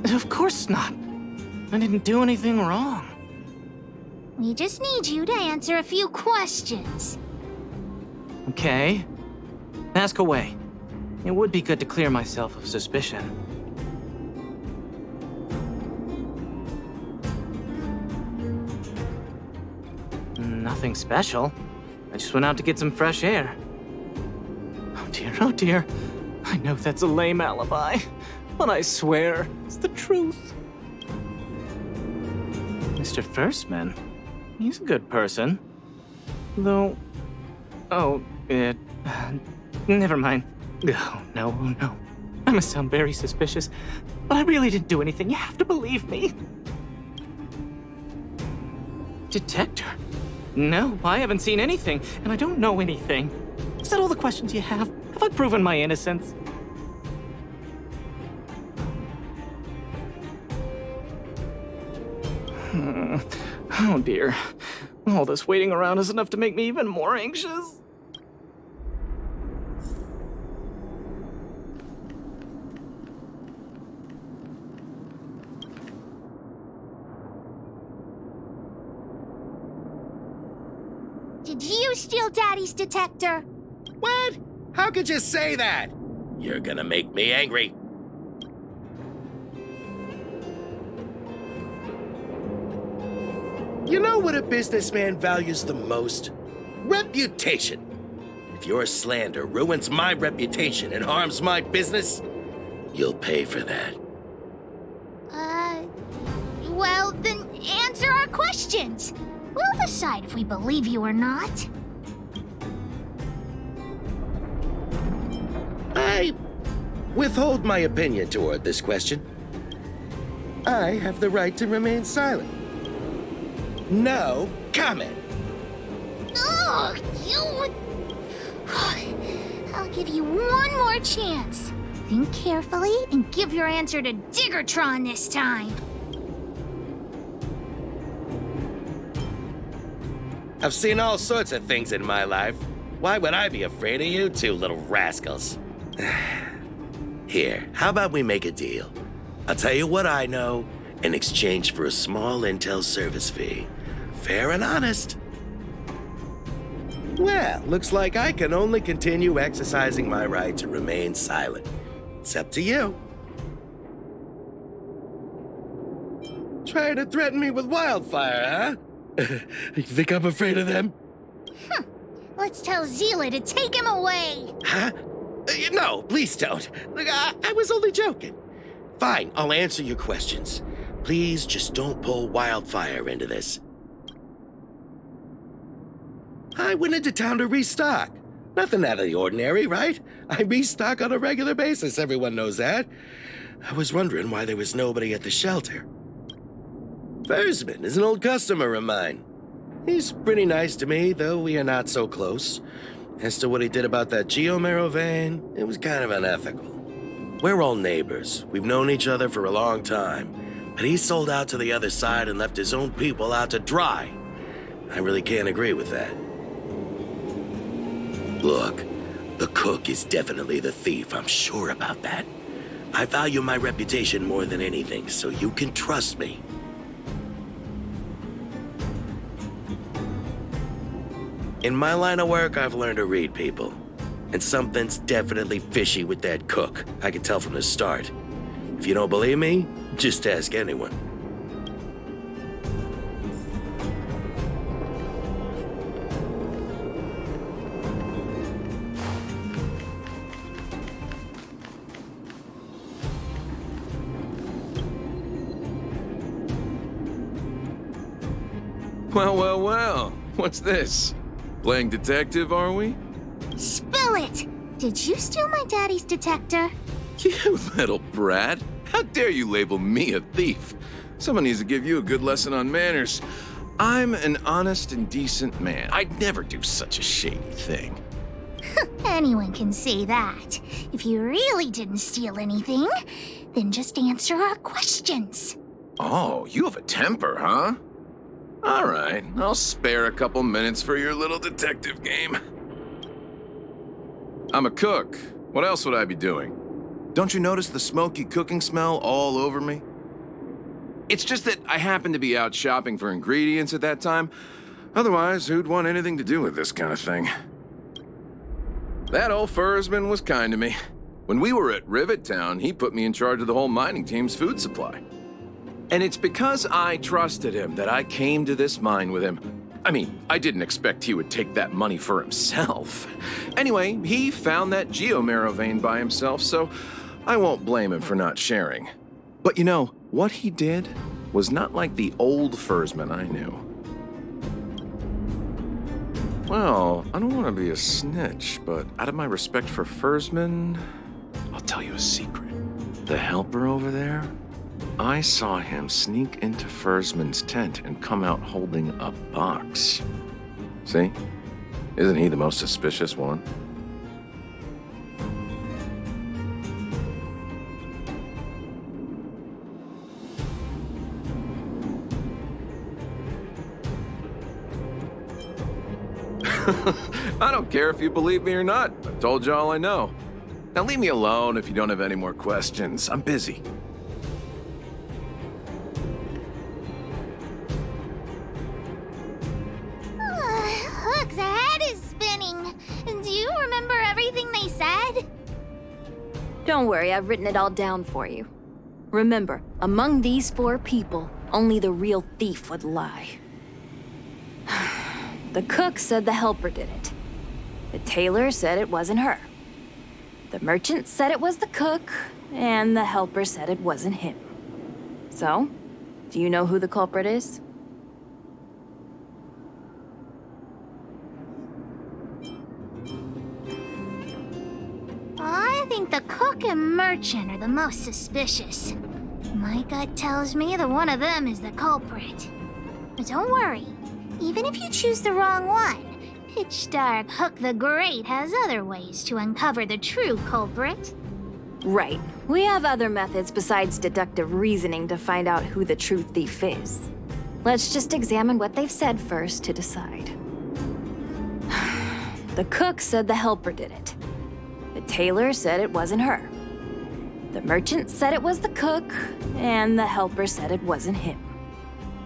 Of course not. I didn't do anything wrong. We just need you to answer a few questions. Okay. Ask away. It would be good to clear myself of suspicion. Nothing special. I just went out to get some fresh air. Oh dear, oh dear. I know that's a lame alibi, but I swear it's the truth. Mr. Firstman, he's a good person. Though... Oh, never mind. Oh, no, oh, no. I must sound very suspicious, but I really didn't do anything. You have to believe me. Detector? No, I haven't seen anything, and I don't know anything. Is that all the questions you have? Have I proven my innocence? Oh dear. All this waiting around is enough to make me even more anxious. Did you steal Daddy's detector? What? How could you say that? You're gonna make me angry. You know what a businessman values the most? Reputation. If your slander ruins my reputation and harms my business, you'll pay for that. Well, then answer our questions. We'll decide if we believe you or not. I withhold my opinion toward this question. I have the right to remain silent. No comment. Ugh, you... I'll give you one more chance. Think carefully and give your answer to Diggertron this time. I've seen all sorts of things in my life. Why would I be afraid of you two little rascals? Here, how about we make a deal? I'll tell you what I know in exchange for a small intel service fee. Fair and honest. Well, looks like I can only continue exercising my right to remain silent. It's up to you. Trying to threaten me with wildfire, huh? You think I'm afraid of them? Let's tell Zila to take him away. Huh? No, please don't. I was only joking. Fine, I'll answer your questions. Please just don't pull wildfire into this. I went into town to restock. Nothing out of the ordinary, right? I restock on a regular basis, everyone knows that. I was wondering why there was nobody at the shelter. Versman is an old customer of mine. He's pretty nice to me, though we are not so close. As to what he did about that Geomero vein, it was kind of unethical. We're all neighbors. We've known each other for a long time. But he sold out to the other side and left his own people out to dry. I really can't agree with that. Look, The cook is definitely the thief, I'm sure about that. I value my reputation more than anything, so you can trust me. In my line of work, I've learned to read people. And something's definitely fishy with that cook. I can tell from the start. If you don't believe me, just ask anyone. Well. What's this? Playing detective, are we? Spill it! Did you steal my daddy's detector? You little brat. How dare you label me a thief? Someone needs to give you a good lesson on manners. I'm an honest and decent man. I'd never do such a shady thing. Anyone can say that. If you really didn't steal anything, then just answer our questions. Oh, you have a temper, huh? All right, I'll spare a couple minutes for your little detective game. I'm a cook. What else would I be doing? Don't you notice the smoky cooking smell all over me? It's just that I happened to be out shopping for ingredients at that time. Otherwise, who'd want anything to do with this kind of thing? That old fursman was kind to me. When we were at Rivet Town, he put me in charge of the whole mining team's food supply. And it's because I trusted him that I came to this mine with him. I mean, I didn't expect he would take that money for himself. Anyway, he found that geomarrow vein by himself, so I won't blame him for not sharing. But you know, what he did was not like the old fursman I knew. Well, I don't want to be a snitch, but out of my respect for fursmen, I'll tell you a secret. The helper over there, I saw him sneak into Fursman's tent and come out holding a box. See? Isn't he the most suspicious one? I don't care if you believe me or not. I've told you all I know. Now leave me alone if you don't have any more questions. I'm busy. Look, the head is spinning. Do you remember everything they said? Don't worry, I've written it all down for you. Remember, among these 4 people, only the real thief would lie. The cook said the helper did it. The tailor said it wasn't her. The merchant said it was the cook, and the helper said it wasn't him. So, do you know who the culprit is? I think the cook and merchant are the most suspicious. My gut tells me that one of them is the culprit. But don't worry, even if you choose the wrong one, Pitch Dark Hook the Great has other ways to uncover the true culprit. Right. We have other methods besides deductive reasoning to find out who the true thief is. Let's just examine what they've said first to decide. The cook said the helper did it. The tailor said it wasn't her. The merchant said it was the cook, and the helper said it wasn't him.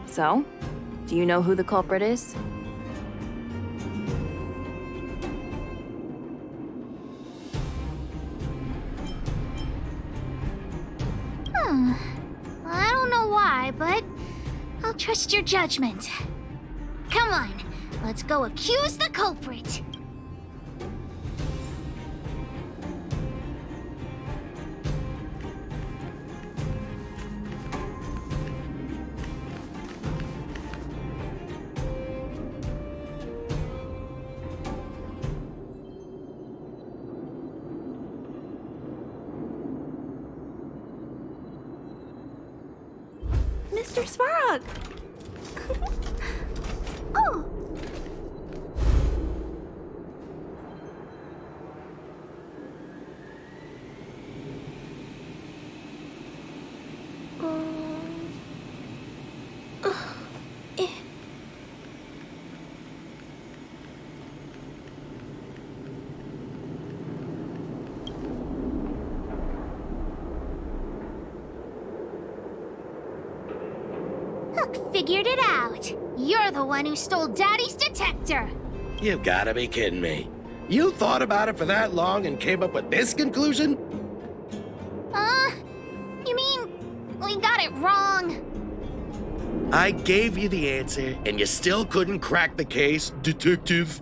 So, do you know who the culprit is? I don't know why, but I'll trust your judgment. Come on, let's go accuse the culprit. Mr. Svarog! Oh! Look, figured it out. You're the one who stole Daddy's detector. You've gotta be kidding me. You thought about it for that long and came up with this conclusion? You mean we got it wrong? I gave you the answer, and you still couldn't crack the case, detective.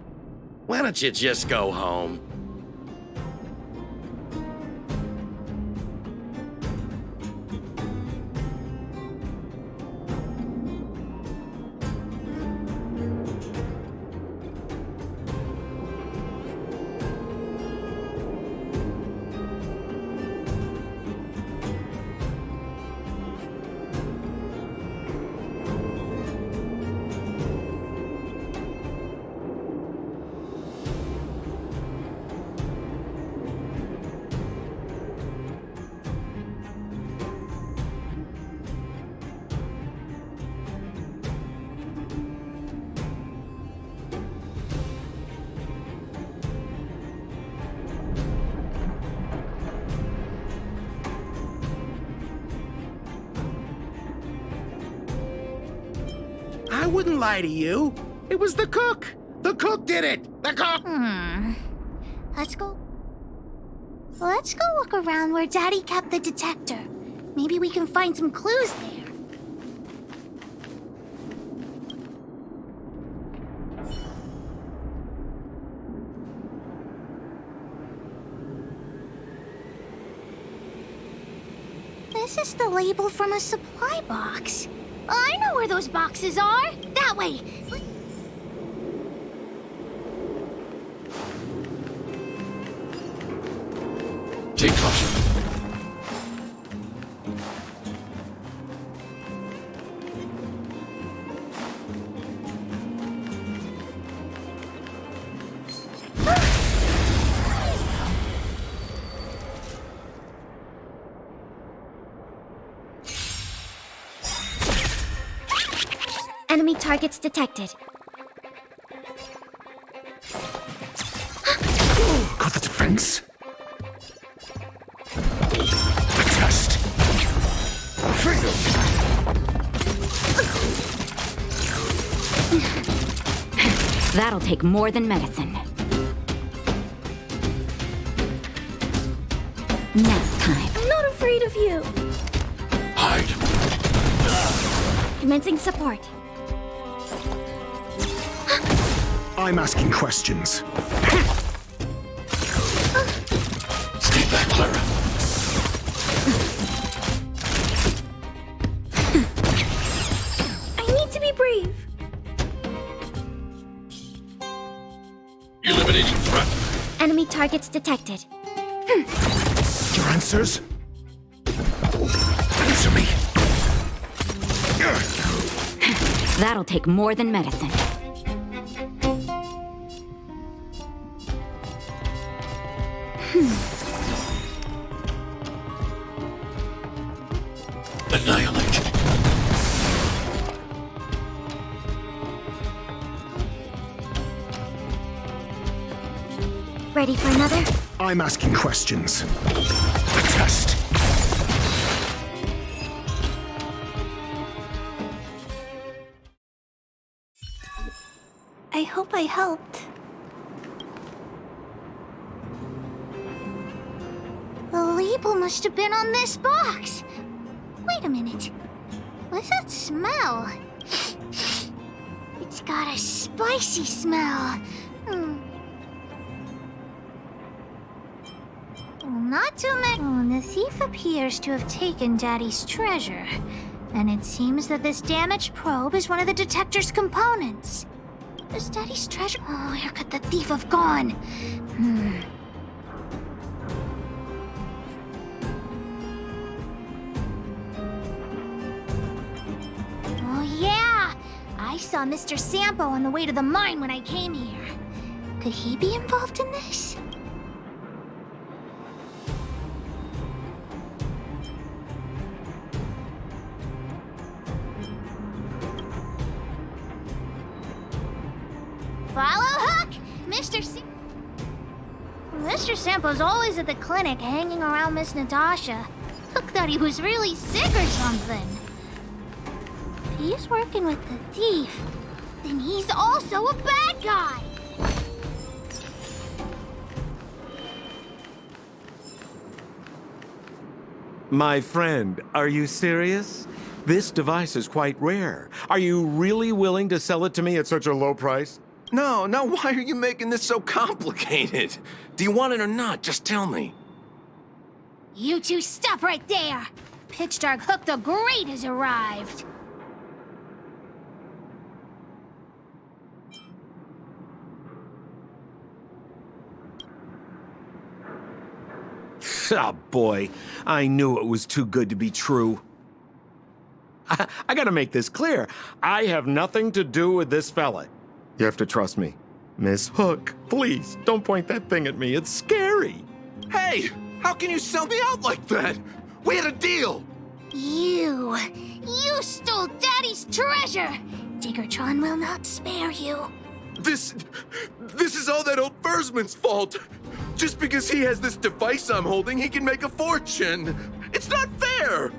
Why don't you just go home? I wouldn't lie to you. It was the cook. The cook did it. The cook. Let's go look around where Daddy kept the detector. Maybe we can find some clues there. This is the label from a supply box. I know where those boxes are. That way. Take caution. Enemy targets detected. Got the defense? The test. Fail. That'll take more than medicine. Nap time. I'm not afraid of you. Hide. Commencing support. I'm asking questions. Stay back, Clara. I need to be brave. Eliminating threat. Enemy targets detected. Your answers? Answer me. That'll take more than medicine. Annihilate. Ready for another? I'm asking questions. The test. I hope I helped. The label must have been on this box. Wait a minute. What's that smell? It's got a spicy smell. Not too many. The thief appears to have taken Daddy's treasure. And it seems that this damaged probe is one of the detector's components. Is Daddy's treasure? Oh, where could the thief have gone? Oh, yeah! I saw Mr. Sampo on the way to the mine when I came here. Could he be involved in this? Follow Hook! Mr. Sampo's always at the clinic hanging around Miss Natasha. Hook thought he was really sick or something. he's working with the thief, then he's also a bad guy. My friend, are you serious? This device is quite rare. Are you really willing to sell it to me at such a low price? No, why are you making this so complicated? Do you want it or not? Just tell me. You two stop right there! Pitch Dark Hook the Great has arrived! Oh boy, I knew it was too good to be true. I gotta make this clear. I have nothing to do with this fella. You have to trust me. Miss Hook, please, don't point that thing at me. It's scary. Hey, how can you sell me out like that? We had a deal. You stole Daddy's treasure! Diggertron will not spare you. This is all that old Fursman's fault. Just because he has this device I'm holding, he can make a fortune. It's not fair.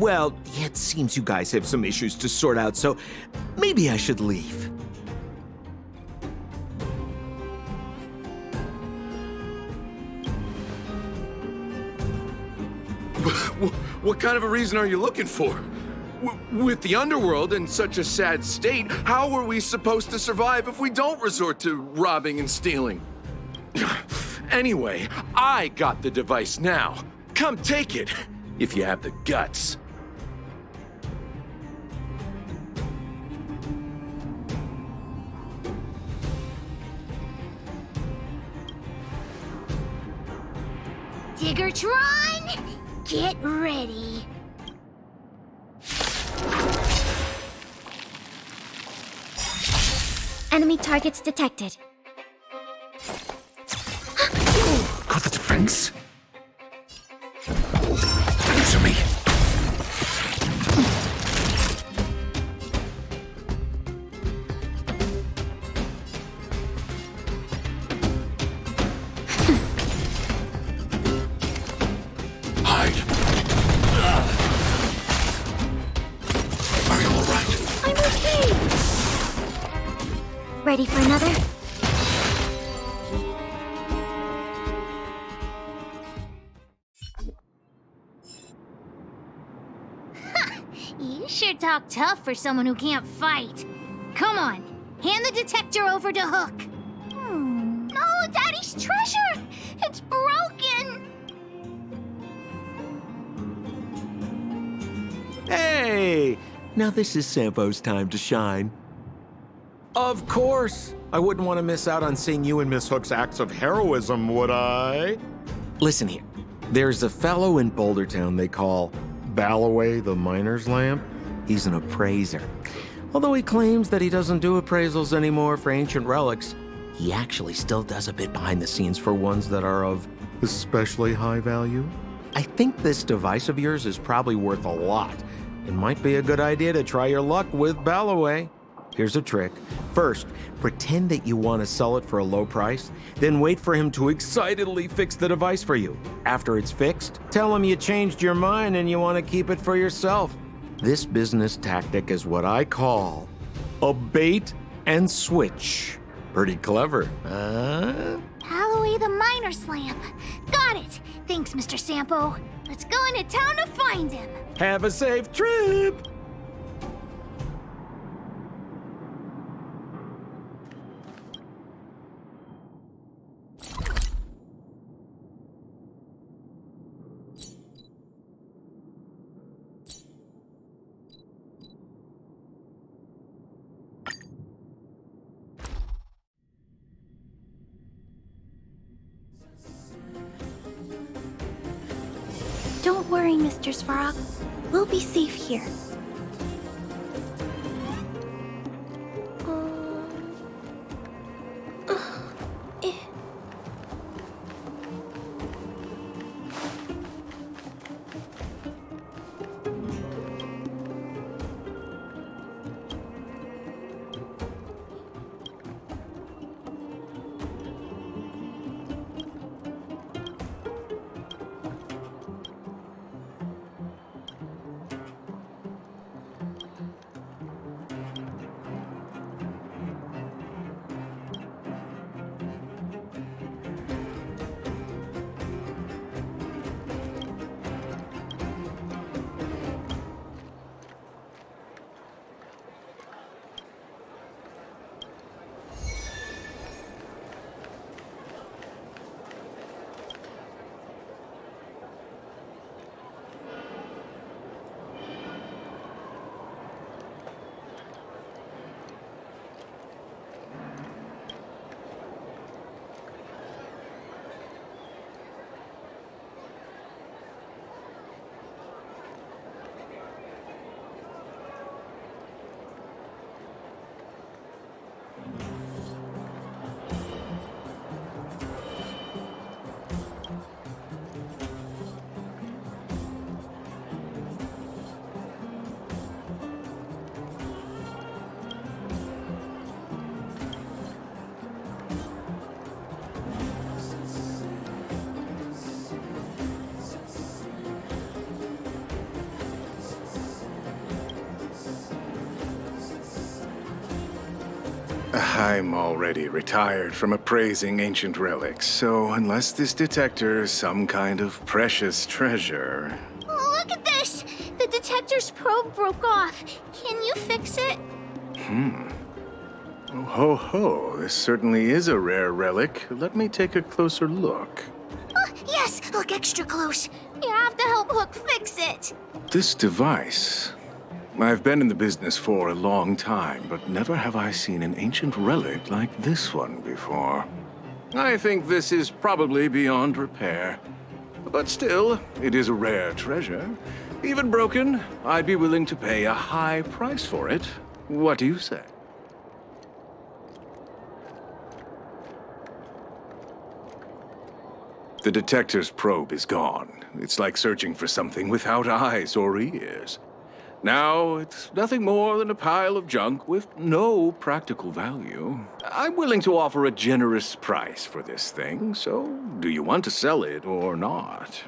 Well, it seems you guys have some issues to sort out, so maybe I should leave. What kind of a reason are you looking for? With the underworld in such a sad state, how are we supposed to survive if we don't resort to robbing and stealing? Anyway, I got the device now. Come take it, if you have the guts. Diggertron, get ready. Enemy targets detected. Got the defense. Answer me. Hide. Are you all right? I'm okay. Ready for another? You sure talk tough for someone who can't fight. Come on, hand the detector over to Hook. No, Daddy's treasure! It's broken! Hey! Now this is Sampo's time to shine. Of course! I wouldn't want to miss out on seeing you and Miss Hook's acts of heroism, would I? Listen here. There's a fellow in Boulder Town they call Balloway the Miner's Lamp. He's an appraiser. Although he claims that he doesn't do appraisals anymore for ancient relics, he actually still does a bit behind the scenes for ones that are of especially high value. I think this device of yours is probably worth a lot. It might be a good idea to try your luck with Balloway. Here's a trick. First, pretend that you want to sell it for a low price, then wait for him to excitedly fix the device for you. After it's fixed, tell him you changed your mind and you want to keep it for yourself. This business tactic is what I call a bait and switch. Pretty clever, huh? Balloway the Miner's Lamp. Got it. Thanks, Mr. Sampo. Let's go into town to find him. Have a safe trip! Don't worry, Mr. Svarog. We'll be safe here. I'm already retired from appraising ancient relics, so unless this detector is some kind of precious treasure... Oh, look at this! The detector's probe broke off. Can you fix it? Oh, ho, ho. This certainly is a rare relic. Let me take a closer look. Oh, yes! Look extra close. You have to help Hook fix it. This device... I've been in the business for a long time, but never have I seen an ancient relic like this one before. I think this is probably beyond repair. But still, it is a rare treasure. Even broken, I'd be willing to pay a high price for it. What do you say? The detector's probe is gone. It's like searching for something without eyes or ears. Now, it's nothing more than a pile of junk with no practical value. I'm willing to offer a generous price for this thing, so do you want to sell it or not?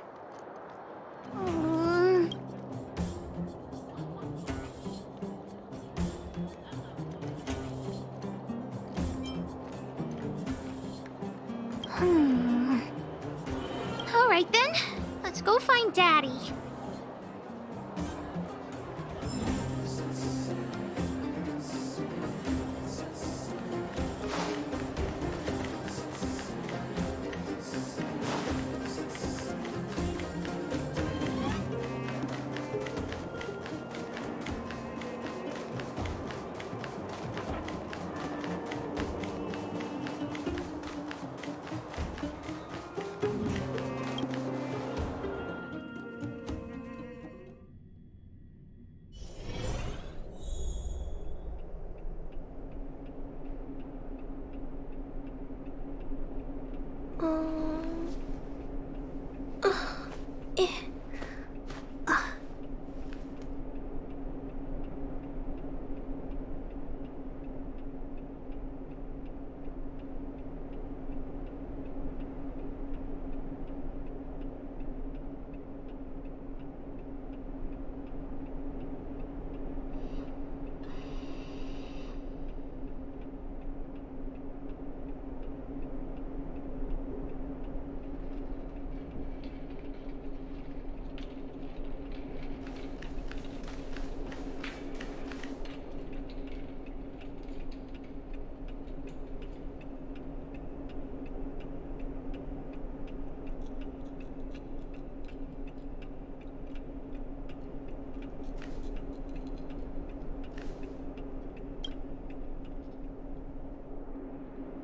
All right then, let's go find Daddy.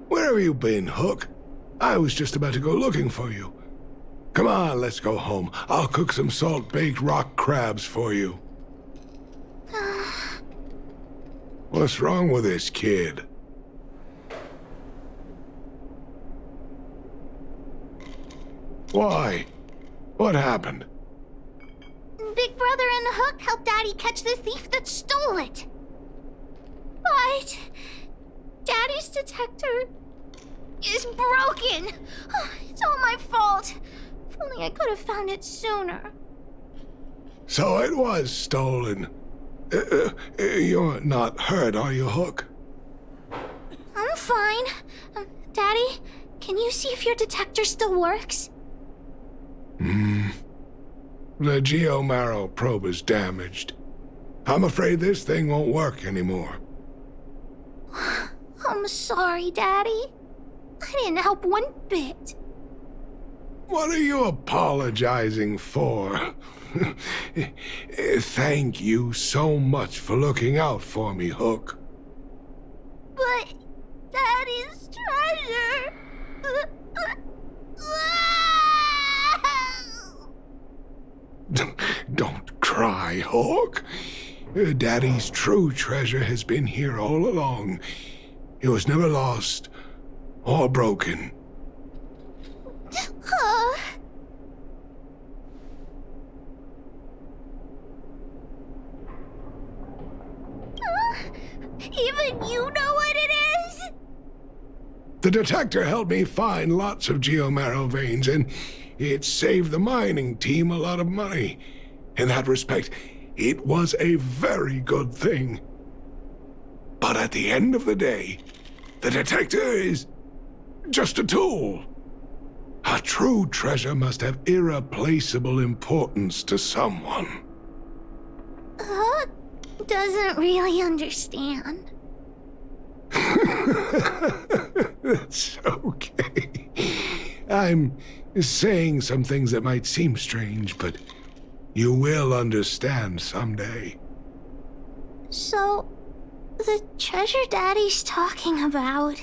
Where have you been, Hook? I was just about to go looking for you. Come on, let's go home. I'll cook some salt-baked rock crabs for you. What's wrong with this kid? Why? What happened? Big Brother and Hook helped Daddy catch the thief that stole it. But Daddy's detector is broken. It's all my fault. If only I could have found it sooner. So it was stolen. You're not hurt, are you, Hook? I'm fine. Daddy, can you see if your detector still works? The geomarrow probe is damaged. I'm afraid this thing won't work anymore. I'm sorry, Daddy. I didn't help one bit. What are you apologizing for? Thank you so much for looking out for me, Hook. But Daddy's treasure... Don't cry, Hook. Daddy's true treasure has been here all along. It was never lost or broken. Even you know what it is? The detector helped me find lots of geomarrow veins, and it saved the mining team a lot of money. In that respect, it was a very good thing. But at the end of the day, The detector is just a tool. A true treasure must have irreplaceable importance to someone. Hook doesn't really understand. That's okay. I'm saying some things that might seem strange, but you will understand someday. So, the treasure Daddy's talking about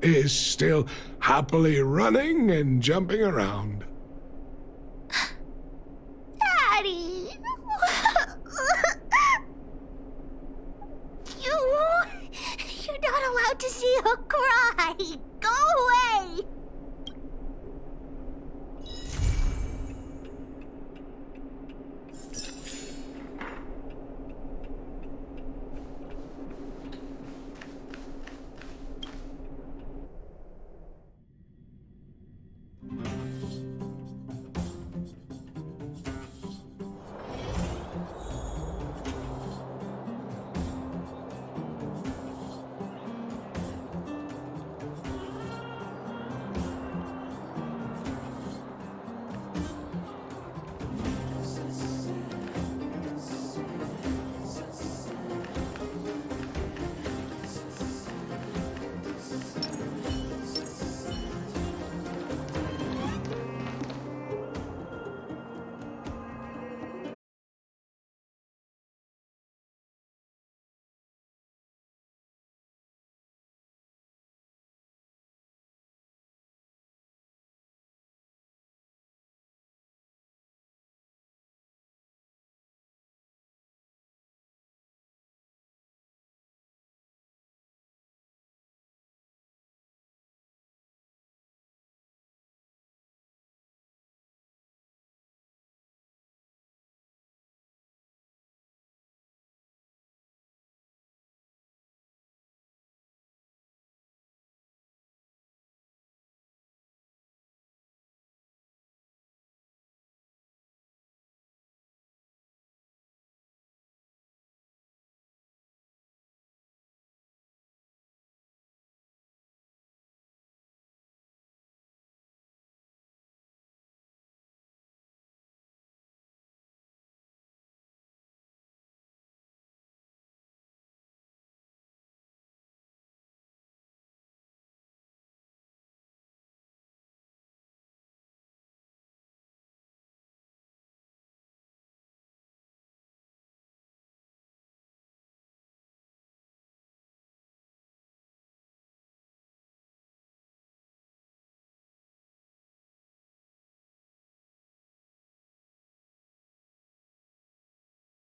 Is still happily running and jumping around. Daddy! You're not allowed to see her cry! Go away!